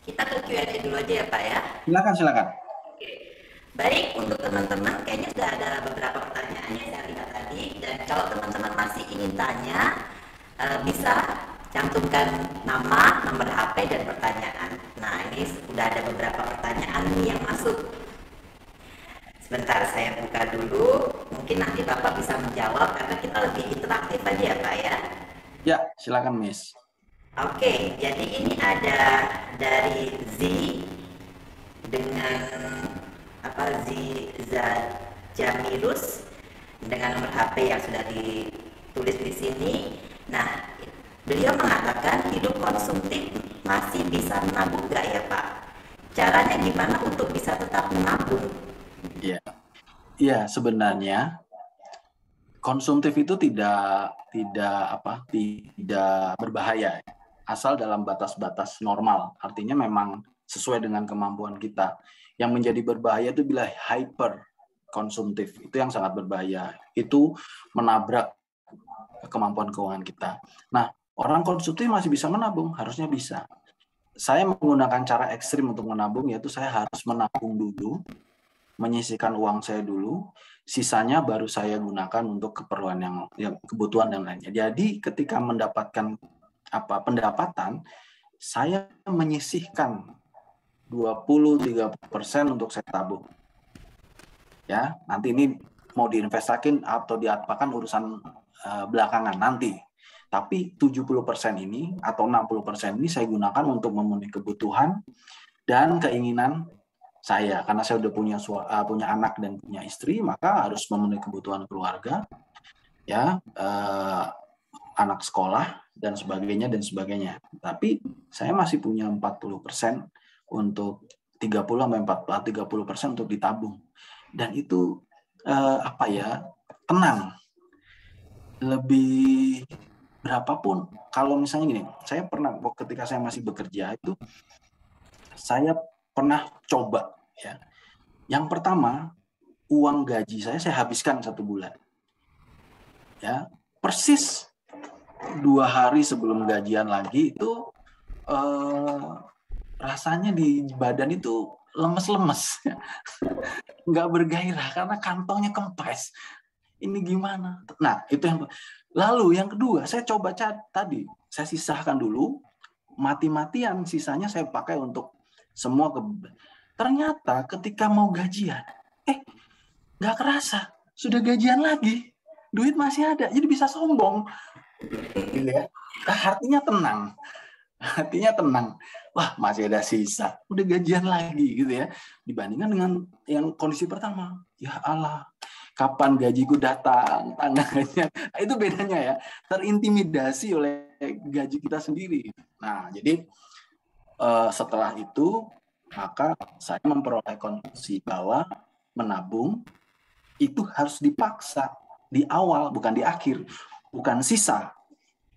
Kita ke Q&A dulu aja ya Pak ya. Silakan. Oke. Baik, untuk teman-teman kayaknya sudah ada beberapa pertanyaan yang saya lihat tadi, dan kalau teman-teman masih ingin tanya bisa cantumkan nama, nomor HP, dan pertanyaan. Nah, ini sudah ada beberapa pertanyaan yang masuk. Sebentar saya buka dulu, mungkin nanti Bapak bisa menjawab karena kita lebih interaktif aja ya Pak ya. Ya, silakan Miss. Oke, jadi ini ada dari Z dengan Jamirus dengan nomor HP yang sudah ditulis di sini. Nah, beliau mengatakan hidup konsumtif masih bisa menabung nggak ya Pak? Caranya gimana untuk bisa tetap menabung? Iya, sebenarnya konsumtif itu tidak berbahaya, asal dalam batas-batas normal. Artinya memang sesuai dengan kemampuan kita. Yang menjadi berbahaya itu bila hyper konsumtif, itu yang sangat berbahaya. Itu menabrak kemampuan keuangan kita. Nah, orang konsumtif masih bisa menabung, harusnya bisa. Saya menggunakan cara ekstrim untuk menabung, yaitu saya harus menabung dulu, menyisihkan uang saya dulu, sisanya baru saya gunakan untuk keperluan yang kebutuhan yang lainnya. Jadi ketika mendapatkan pendapatan, saya menyisihkan 20-30% untuk saya tabung. Ya, nanti ini mau diinvestakin atau diapakan urusan belakangan nanti. Tapi 70% ini atau 60% ini saya gunakan untuk memenuhi kebutuhan dan keinginan saya, karena saya udah punya anak dan punya istri, maka harus memenuhi kebutuhan keluarga, ya, anak sekolah dan sebagainya. Tapi saya masih punya 40% untuk 30% untuk ditabung, dan itu tenang. Lebih berapapun, kalau misalnya gini, saya pernah ketika saya masih bekerja itu saya pernah coba, ya. Yang pertama, uang gaji saya habiskan 1 bulan. Ya, persis 2 hari sebelum gajian lagi itu rasanya di badan itu lemes-lemes. Nggak bergairah karena kantongnya kempes. Ini gimana? Nah, itu yang. Lalu yang kedua, saya coba tadi, saya sisahkan dulu, mati-matian sisanya saya pakai untuk semua ternyata ketika mau gajian, nggak kerasa sudah gajian lagi, duit masih ada, jadi bisa sombong, gitu ya. Hatinya tenang, wah masih ada sisa, udah gajian lagi, gitu ya. Dibandingkan dengan yang kondisi pertama, ya Allah, kapan gajiku datang, tangannya, itu bedanya ya, terintimidasi oleh gaji kita sendiri. Nah, jadi setelah itu, maka saya memperoleh konsumsi bahwa menabung itu harus dipaksa di awal, bukan di akhir, bukan sisa,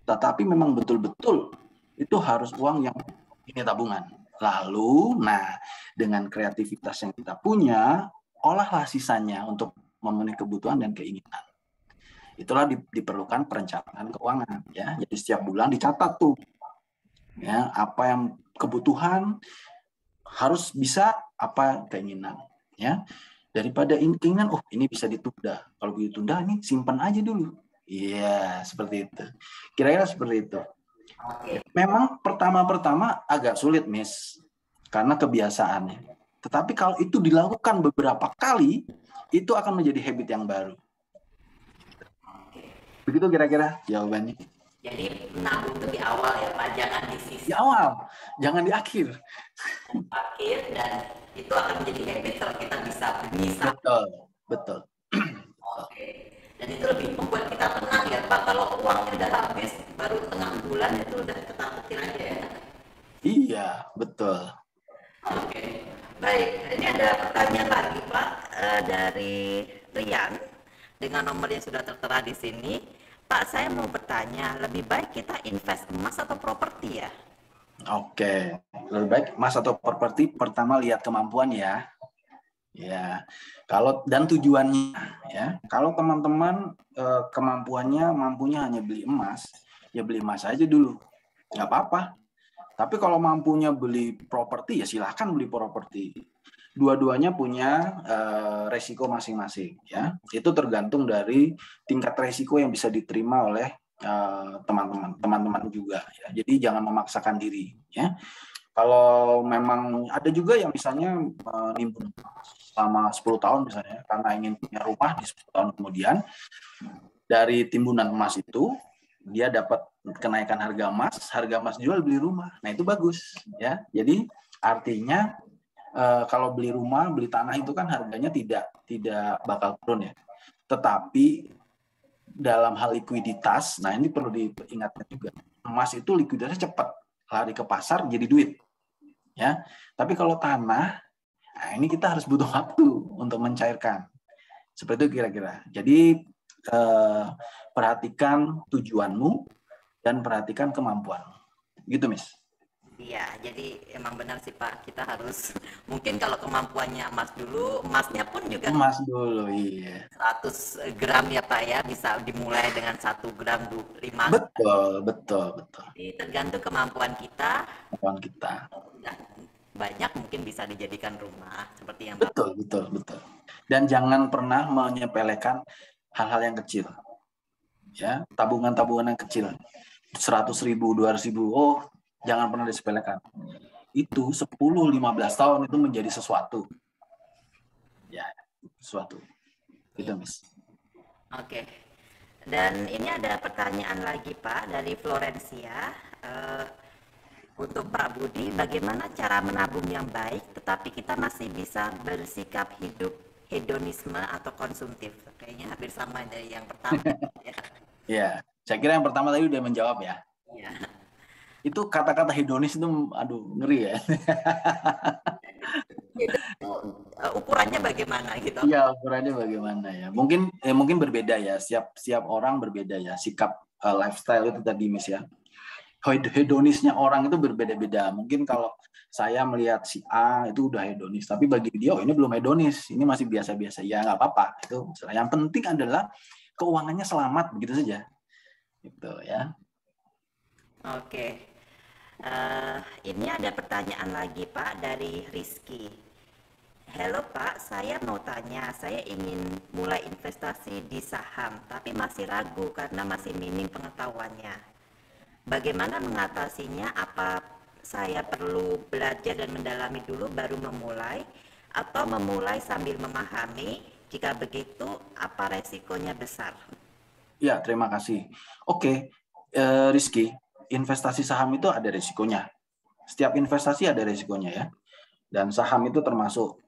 tetapi memang betul-betul itu harus uang yang ini tabungan. Lalu, dengan kreativitas yang kita punya, olahlah sisanya untuk memenuhi kebutuhan dan keinginan. Itulah diperlukan perencanaan keuangan, ya. Jadi setiap bulan dicatat tuh, ya, apa yang kebutuhan harus bisa, apa keinginan, ya. Daripada keinginan, ini bisa ditunda. Kalau ditunda, ini simpan aja dulu. Iya, seperti itu. Kira-kira seperti itu. Memang pertama-pertama agak sulit, Miss, karena kebiasaannya. Tetapi kalau itu dilakukan beberapa kali, itu akan menjadi habit yang baru. Begitu kira-kira jawabannya. Jadi menabung itu di awal ya Pak, jangan di sisi. Di awal, jangan di akhir. Akhir, dan itu akan menjadi habit kalau kita bisa menyisap. Betul. Oke. Dan itu lebih membuat kita tenang ya Pak, kalau uangnya udah habis baru tengah bulan itu udah ketakutin aja ya. Iya, betul. Oke, baik. Ini ada pertanyaan lagi Pak dari Rian dengan nomor yang sudah tertera di sini. Pak, saya mau bertanya, lebih baik kita invest emas atau properti ya? Oke, lebih baik emas atau properti, pertama lihat kemampuan ya. Ya, kalau dan tujuannya ya. Kalau teman-teman kemampuannya mampunya hanya beli emas, ya beli emas aja dulu, nggak apa-apa. Tapi kalau mampunya beli properti, ya silahkan beli properti. Dua-duanya punya resiko masing-masing ya. Itu tergantung dari tingkat resiko yang bisa diterima oleh teman-teman juga ya. Jadi jangan memaksakan diri ya. Kalau memang ada juga yang misalnya nimbun selama 10 tahun misalnya karena ingin punya rumah di 10 tahun kemudian, dari timbunan emas itu dia dapat kenaikan harga emas jual beli rumah. Nah, itu bagus ya. Jadi artinya kalau beli rumah, beli tanah itu kan harganya tidak bakal turun ya. Tetapi dalam hal likuiditas, nah ini perlu diingatkan juga. Emas itu likuiditasnya cepat, lari ke pasar jadi duit. Ya. Tapi kalau tanah, nah ini kita harus butuh waktu untuk mencairkan. Seperti itu kira-kira. Jadi perhatikan tujuanmu dan perhatikan kemampuan. Gitu, Miss. Iya, jadi emang benar sih Pak, kita harus mungkin kalau kemampuannya emas dulu, emasnya pun juga Emas dulu, iya. 100 gram ya Pak ya, bisa dimulai dengan 1 gram 5. Betul. Jadi tergantung kemampuan kita, Kemampuan kita. dan banyak mungkin bisa dijadikan rumah seperti yang Betul. Dan jangan pernah menyepelekan hal-hal yang kecil. Ya, tabungan-tabungan yang kecil. 100.000, 200.000, oh jangan pernah disepelekan. Itu 10-15 tahun itu menjadi sesuatu. Ya, sesuatu. Gitu, Miss. Oke. Dan ini ada pertanyaan lagi Pak dari Florencia. Untuk Pak Budi, bagaimana cara menabung yang baik tetapi kita masih bisa bersikap hidup hedonisme atau konsumtif? Kayaknya hampir sama dari yang pertama. Ya, saya kira yang pertama tadi udah menjawab ya. Ya. Itu kata-kata hedonis itu, aduh, ngeri ya. Ukurannya bagaimana gitu? Iya, ukurannya bagaimana ya. Mungkin berbeda ya. Siap orang berbeda ya. Sikap lifestyle itu tadi, Miss ya. Hedonisnya orang itu berbeda-beda. Mungkin kalau saya melihat si A itu udah hedonis, tapi bagi dia ini belum hedonis, ini masih biasa-biasa. Ya nggak apa-apa. Itu yang penting adalah keuangannya selamat, begitu saja. Gitu ya. Oke. Ini ada pertanyaan lagi Pak dari Rizky. Halo Pak, saya mau tanya, saya ingin mulai investasi di saham, tapi masih ragu karena masih minim pengetahuannya. Bagaimana mengatasinya? Apa saya perlu belajar dan mendalami dulu baru memulai, atau memulai sambil memahami? Jika begitu, apa resikonya besar? Ya, terima kasih. Oke, Rizky, investasi saham itu ada resikonya. Setiap investasi ada resikonya ya. Dan saham itu termasuk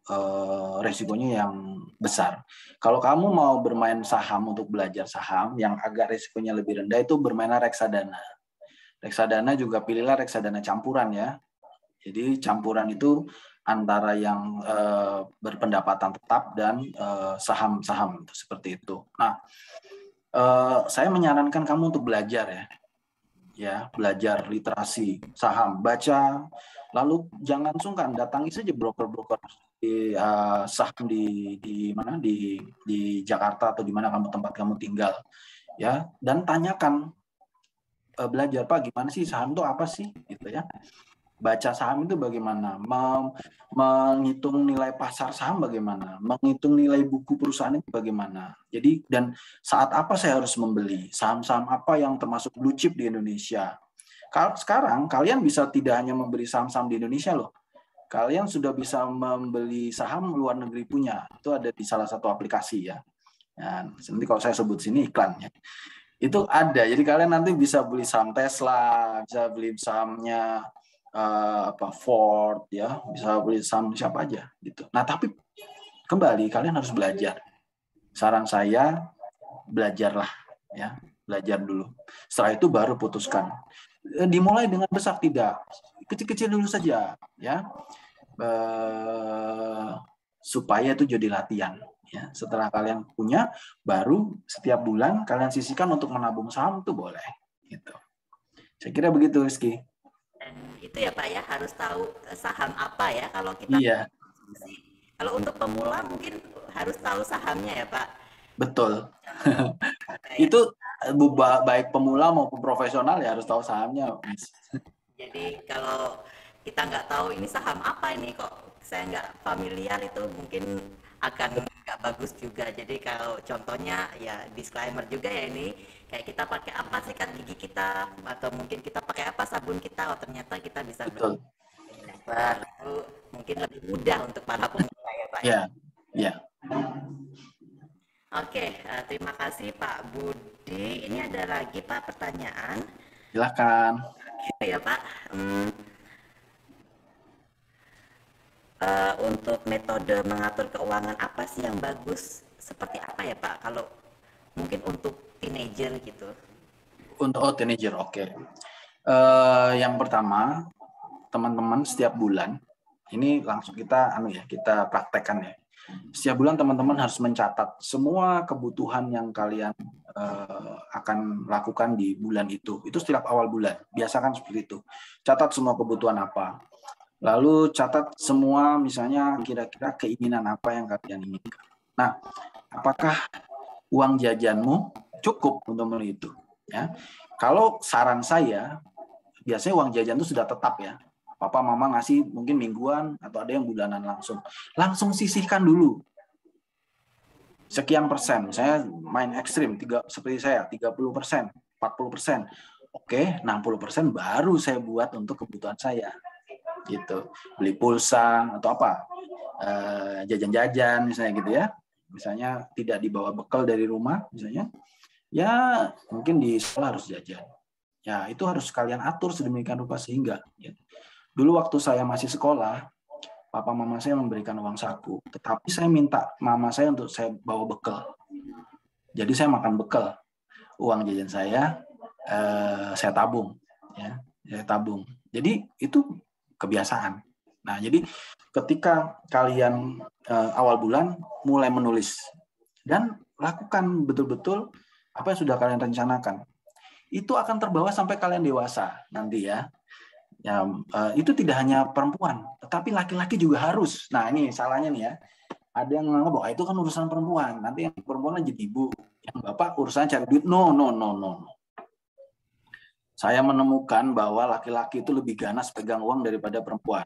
resikonya yang besar. Kalau kamu mau bermain saham untuk belajar saham yang agak resikonya lebih rendah, itu bermainlah reksadana. Reksadana juga pilihlah reksadana campuran ya. Jadi campuran itu antara yang berpendapatan tetap dan saham-saham seperti itu. Nah, saya menyarankan kamu untuk belajar ya, belajar literasi saham, baca, lalu jangan sungkan datangi saja broker-broker di saham di mana di Jakarta atau di mana tempat kamu tinggal ya, dan tanyakan. Belajar, Pak, gimana sih saham itu apa sih gitu ya. Baca saham itu bagaimana, menghitung nilai pasar saham bagaimana, menghitung nilai buku perusahaan itu bagaimana. Jadi, dan saat apa saya harus membeli saham-saham apa yang termasuk blue chip di Indonesia. Sekarang kalian bisa tidak hanya membeli saham-saham di Indonesia loh. Kalian sudah bisa membeli saham luar negeri punya. Itu ada di salah satu aplikasi ya. Nah, nanti kalau saya sebut sini iklannya. Itu ada. Jadi kalian nanti bisa beli saham Tesla, bisa beli sahamnya Ford ya, bisa beli saham siapa aja gitu. Nah, tapi kembali kalian harus belajar. Saran saya belajarlah ya, belajar dulu. Setelah itu baru putuskan. Dimulai dengan besar tidak, kecil-kecil dulu saja, ya, supaya itu jadi latihan. Ya, setelah kalian punya, baru setiap bulan kalian sisihkan untuk menabung saham tuh boleh. Gitu. Saya kira begitu, Rizky. Dan itu ya Pak ya, harus tahu saham apa ya kalau kita. Iya. Kalau untuk pemula mungkin harus tahu sahamnya ya Pak. Betul. Itu baik pemula maupun profesional ya harus tahu sahamnya. Jadi kalau kita nggak tahu ini saham apa ini kok saya nggak familiar, itu mungkin akan nggak bagus juga. Jadi kalau contohnya ya disclaimer juga ya, ini kayak kita pakai apa sikat gigi kita, atau mungkin kita pakai apa sabun kita, oh ternyata kita bisa lebar, itu mungkin lebih mudah untuk para pemula ya Pak. Ya, ya. Oke, terima kasih Pak Budi. Ini ada lagi Pak pertanyaan. Silakan. Oke ya Pak. Untuk metode mengatur keuangan apa sih yang bagus? Seperti apa ya Pak? Kalau mungkin untuk teenager gitu. Untuk teenager, oke. Yang pertama, teman-teman setiap bulan ini langsung kita kita praktekkan ya. Setiap bulan teman-teman harus mencatat semua kebutuhan yang kalian akan lakukan di bulan itu. Itu setiap awal bulan. Biasakan seperti itu. Catat semua kebutuhan apa. Lalu catat semua misalnya kira-kira keinginan apa yang kalian inginkan. Nah, apakah uang jajanmu cukup untuk membeli itu? Ya. Kalau saran saya, biasanya uang jajan itu sudah tetap ya. Papa mama ngasih mungkin mingguan atau ada yang bulanan langsung. Langsung sisihkan dulu. Sekian persen. Saya main ekstrim, seperti saya, 30%, 40%. Oke, 60% baru saya buat untuk kebutuhan saya. Gitu, beli pulsa atau apa, jajan-jajan misalnya gitu ya, misalnya tidak dibawa bekal dari rumah misalnya, ya mungkin di sekolah harus jajan, ya itu harus kalian atur sedemikian rupa sehingga ya. Dulu waktu saya masih sekolah, papa mama saya memberikan uang saku, tetapi saya minta mama saya untuk saya bawa bekal, jadi saya makan bekal, uang jajan saya tabung ya, saya tabung, jadi itu kebiasaan. Nah, jadi ketika kalian awal bulan mulai menulis dan lakukan betul-betul apa yang sudah kalian rencanakan, itu akan terbawa sampai kalian dewasa nanti ya. Ya, itu tidak hanya perempuan, tetapi laki-laki juga harus. Nah, ini salahnya nih ya. Ada yang menganggap bahwa itu kan urusan perempuan. Nanti yang perempuan jadi ibu, yang bapak urusan cari duit. No. Saya menemukan bahwa laki-laki itu lebih ganas pegang uang daripada perempuan.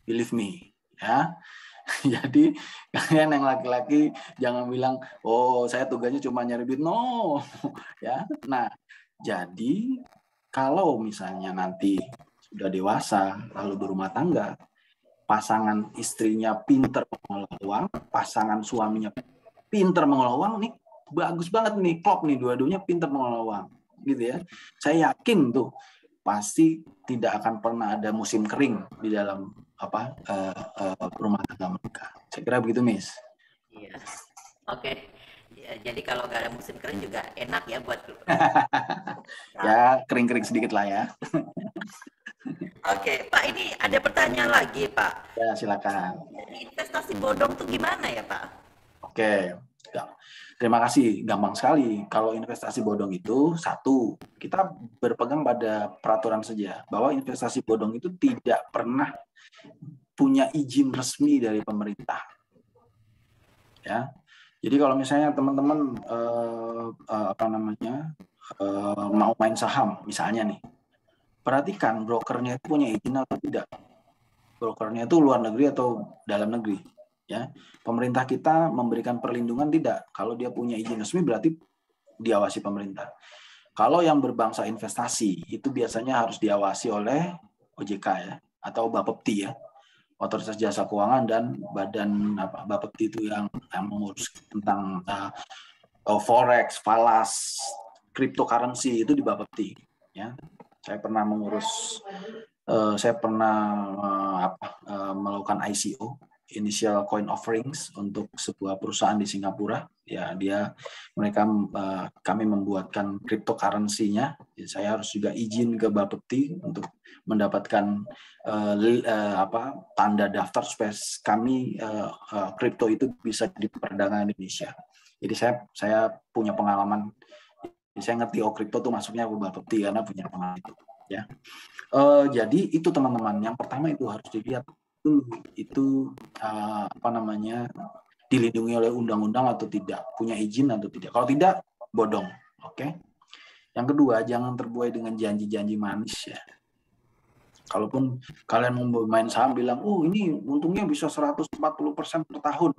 Believe me, ya. Jadi kalian yang laki-laki jangan bilang, oh saya tugasnya cuma nyari duit. No, ya. Nah, jadi kalau misalnya nanti sudah dewasa lalu berumah tangga, pasangan istrinya pinter mengelola uang, pasangan suaminya pinter mengelola uang, nih bagus banget nih, klop nih, dua-duanya pinter mengelola uang. Gitu ya, saya yakin tuh pasti tidak akan pernah ada musim kering di dalam rumah tangga mereka. Saya kira begitu, Miss. Iya, oke. Ya, jadi kalau nggak ada musim kering juga enak ya buat ya kering-kering sedikit lah ya. Oke, Pak, ini ada pertanyaan lagi, Pak. Ya, silakan. Investasi bodong tuh gimana ya, Pak? Oke. Ya. Terima kasih, gampang sekali. Kalau investasi bodong itu, satu, kita berpegang pada peraturan saja, bahwa investasi bodong itu tidak pernah punya izin resmi dari pemerintah. Ya, jadi kalau misalnya teman-teman mau main saham, misalnya nih, perhatikan brokernya itu punya izin atau tidak. Brokernya itu luar negeri atau dalam negeri. Ya, pemerintah kita memberikan perlindungan tidak. Kalau dia punya izin resmi berarti diawasi pemerintah. Kalau yang berbangsa investasi itu biasanya harus diawasi oleh OJK ya, atau Bapepti ya, Otoritas Jasa Keuangan, dan badan Bapepti itu yang mengurus tentang forex, falas, cryptocurrency itu di Bapepti. Ya, saya pernah mengurus, melakukan ICO. initial coin offerings untuk sebuah perusahaan di Singapura. Ya, kami membuatkan cryptocurrency-nya. Saya harus juga izin ke Bapepti untuk mendapatkan tanda daftar supaya kami kripto itu bisa diperdagangkan di Indonesia. Jadi saya punya pengalaman. Saya ngerti kripto tuh masuknya ke Bapepti karena punya pengalaman itu. Ya. Jadi itu teman-teman, yang pertama itu harus dilihat itu dilindungi oleh undang-undang atau tidak, punya izin atau tidak. Kalau tidak, bodong. Oke. Yang kedua, jangan terbuai dengan janji-janji manis ya. Kalaupun kalian mau main saham bilang, ini untungnya bisa 140% per tahun.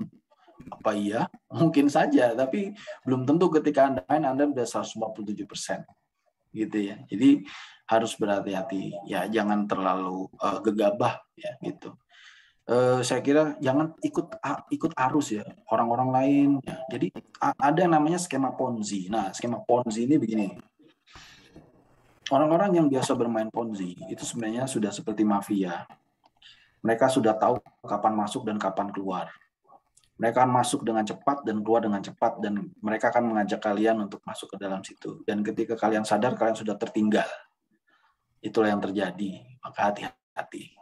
Apa iya? Mungkin saja, tapi belum tentu ketika Anda main Anda udah 157%. Gitu ya. Jadi harus berhati-hati ya, jangan terlalu gegabah ya gitu. Saya kira jangan ikut arus ya orang-orang lain ya. Jadi ada yang namanya skema Ponzi. Nah, skema Ponzi ini begini. Orang-orang yang biasa bermain Ponzi itu sebenarnya sudah seperti mafia. Mereka sudah tahu kapan masuk dan kapan keluar. Mereka akan masuk dengan cepat dan keluar dengan cepat, dan mereka akan mengajak kalian untuk masuk ke dalam situ. Dan ketika kalian sadar, kalian sudah tertinggal. Itulah yang terjadi. Maka hati-hati.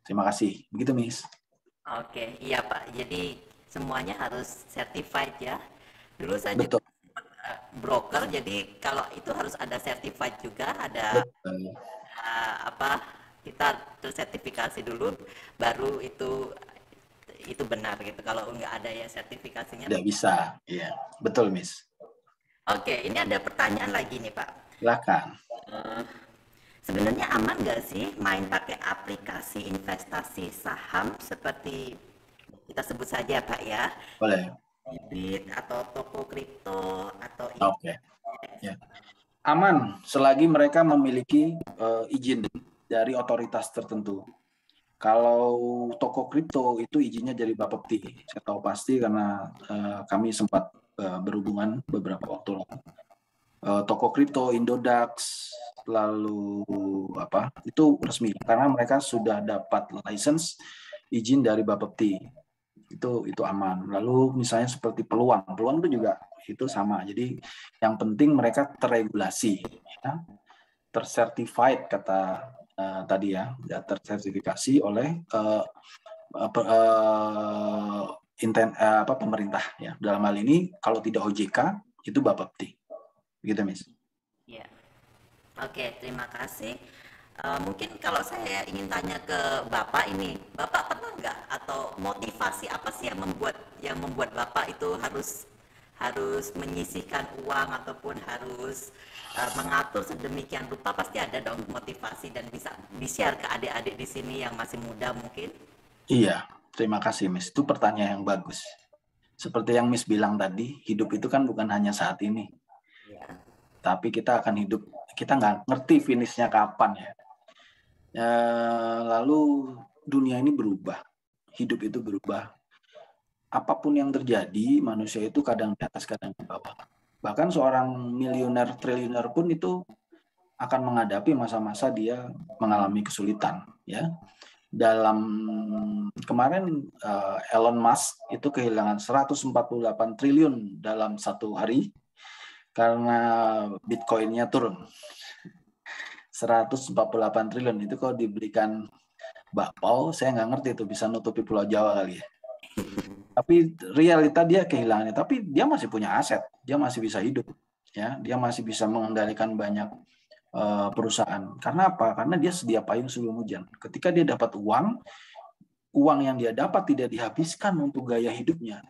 Terima kasih. Begitu, Miss. Oke, iya Pak. Jadi semuanya harus certified ya. Dulu saya Betul. juga broker, jadi kalau itu harus ada certified juga, ada kita tersertifikasi dulu, baru itu benar gitu. Kalau nggak ada ya sertifikasinya. Tidak bisa. Iya, betul, Miss. Oke, ini ada pertanyaan lagi nih Pak. Silakan. Sebenarnya aman nggak sih main pakai aplikasi investasi saham seperti kita sebut saja Pak ya? Boleh. Bibit atau toko kripto atau Oke. Ya. Aman selagi mereka memiliki izin dari otoritas tertentu. Kalau toko kripto itu izinnya dari Bapepti. Saya tahu pasti karena kami sempat berhubungan beberapa waktu lalu. Toko kripto, Indodax, lalu itu resmi karena mereka sudah dapat license izin dari Bapepti. Itu aman. Lalu misalnya seperti peluang itu juga itu sama. Jadi yang penting mereka terregulasi, ya, tersertified kata tadi ya, tersertifikasi oleh pemerintah ya. Dalam hal ini kalau tidak OJK itu Bapepti. Begitu, Miss. Ya. Oke, terima kasih. Mungkin kalau saya ingin tanya ke Bapak ini, Bapak pernah nggak atau motivasi apa sih yang membuat Bapak itu harus menyisihkan uang ataupun harus mengatur sedemikian rupa? Pasti ada dong motivasi dan bisa di-share ke adik-adik di sini yang masih muda mungkin. Iya, terima kasih, Miss. Itu pertanyaan yang bagus. Seperti yang Miss bilang tadi, hidup itu kan bukan hanya saat ini. Tapi kita akan hidup, kita nggak ngerti finishnya kapan ya. Lalu dunia ini berubah, hidup itu berubah. Apapun yang terjadi, manusia itu kadang di atas, kadang di bawah. Bahkan seorang miliuner, triliuner pun itu akan menghadapi masa-masa dia mengalami kesulitan. Ya, dalam kemarin Elon Musk itu kehilangan 148 triliun dalam satu hari. Karena Bitcoin-nya turun 148 triliun itu kalau dibelikan bakpao, saya nggak ngerti itu bisa nutupi Pulau Jawa kali ya. Tapi realita dia kehilangannya, tapi dia masih punya aset, dia masih bisa hidup, ya, dia masih bisa mengendalikan banyak perusahaan. Karena apa? Karena dia sedia payung sebelum hujan. Ketika dia dapat uang yang dia dapat tidak dihabiskan untuk gaya hidupnya,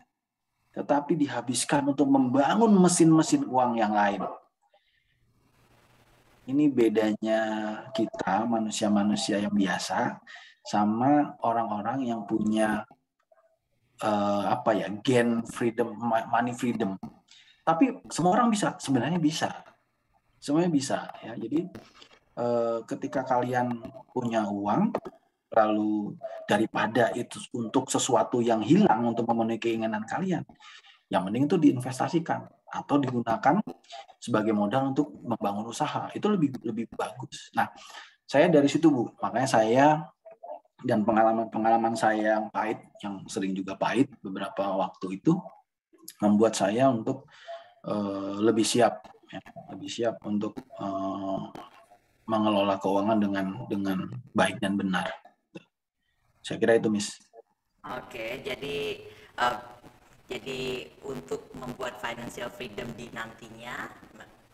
tetapi dihabiskan untuk membangun mesin-mesin uang yang lain. Ini bedanya kita, manusia-manusia yang biasa, sama orang-orang yang punya gain freedom, money freedom. Tapi semua orang bisa, sebenarnya bisa. Semuanya bisa. Ya. Jadi ketika kalian punya uang, lalu daripada itu untuk sesuatu yang hilang untuk memenuhi keinginan kalian, yang mending itu diinvestasikan atau digunakan sebagai modal untuk membangun usaha. Itu lebih bagus. Nah, saya dari situ, Bu. Makanya saya Dan pengalaman-pengalaman saya yang pahit, yang sering juga pahit beberapa waktu itu, membuat saya untuk lebih siap, ya, lebih siap untuk mengelola keuangan dengan baik dan benar. Saya kira itu, Miss. Oke, jadi untuk membuat financial freedom di nantinya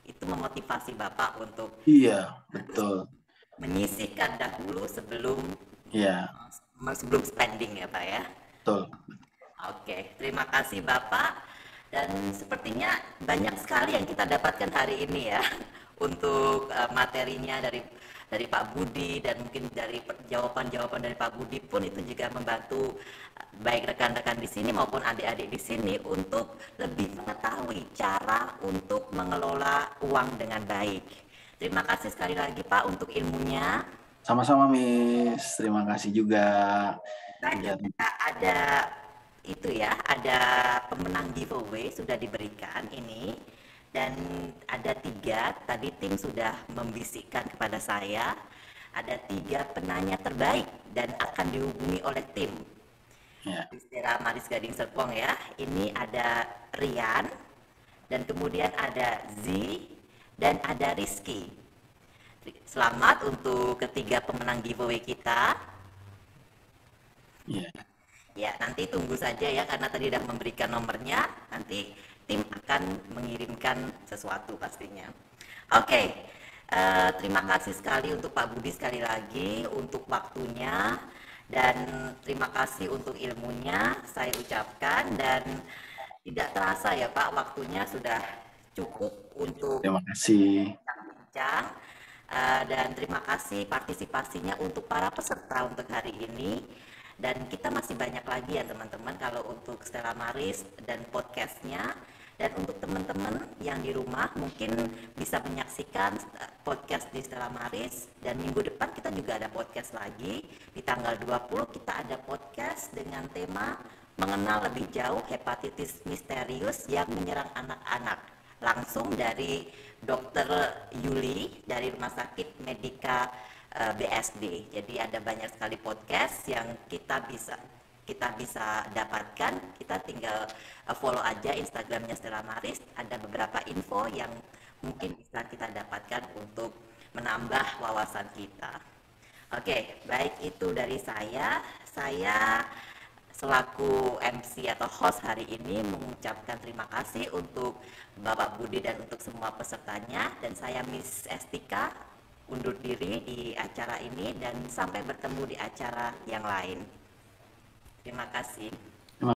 itu memotivasi Bapak untuk Iya, betul. menyisihkan dahulu sebelum Iya, spending ya Pak ya. betul. Oke, terima kasih Bapak. Dan sepertinya banyak sekali yang kita dapatkan hari ini ya untuk materinya dari Pak Budi, dan mungkin dari jawaban-jawaban dari Pak Budi pun itu juga membantu baik rekan-rekan di sini maupun adik-adik di sini untuk lebih mengetahui cara untuk mengelola uang dengan baik. Terima kasih sekali lagi Pak untuk ilmunya. Sama-sama, Miss. Terima kasih juga. Dan juga ada pemenang giveaway sudah diberikan ini, dan ada 3, tadi tim sudah membisikkan kepada saya, ada 3 penanya terbaik dan akan dihubungi oleh tim Istera Maris Gading Serpong ya. Ini ada Rian, dan kemudian ada Z, dan ada Rizky. Selamat untuk ketiga pemenang giveaway kita. Ya, nanti tunggu saja ya, karena tadi sudah memberikan nomornya. Nanti tim akan mengirimkan sesuatu pastinya. Oke, terima kasih sekali untuk Pak Budi sekali lagi untuk waktunya, dan terima kasih untuk ilmunya saya ucapkan. Dan tidak terasa ya Pak, waktunya sudah cukup untuk Terima kasih. bincang. Dan terima kasih partisipasinya untuk para peserta untuk hari ini. Dan kita masih banyak lagi ya teman-teman kalau untuk Stella Maris dan podcastnya. Dan untuk teman-teman yang di rumah mungkin bisa menyaksikan podcast di Stella Maris. Dan minggu depan kita juga ada podcast lagi. Di tanggal 20 kita ada podcast dengan tema mengenal lebih jauh hepatitis misterius yang menyerang anak-anak. Langsung dari Dr. Yuli dari Rumah Sakit Medika BSD. Jadi ada banyak sekali podcast yang kita bisa dapatkan. Kita tinggal follow aja Instagramnya Stella Maris. Ada beberapa info yang mungkin bisa kita dapatkan untuk menambah wawasan kita. Oke, baik, itu dari saya. Saya selaku MC atau host hari ini mengucapkan terima kasih untuk Bapak Budi dan untuk semua pesertanya. Dan saya Miss Estika undur diri di acara ini, dan sampai bertemu di acara yang lain. Terima kasih.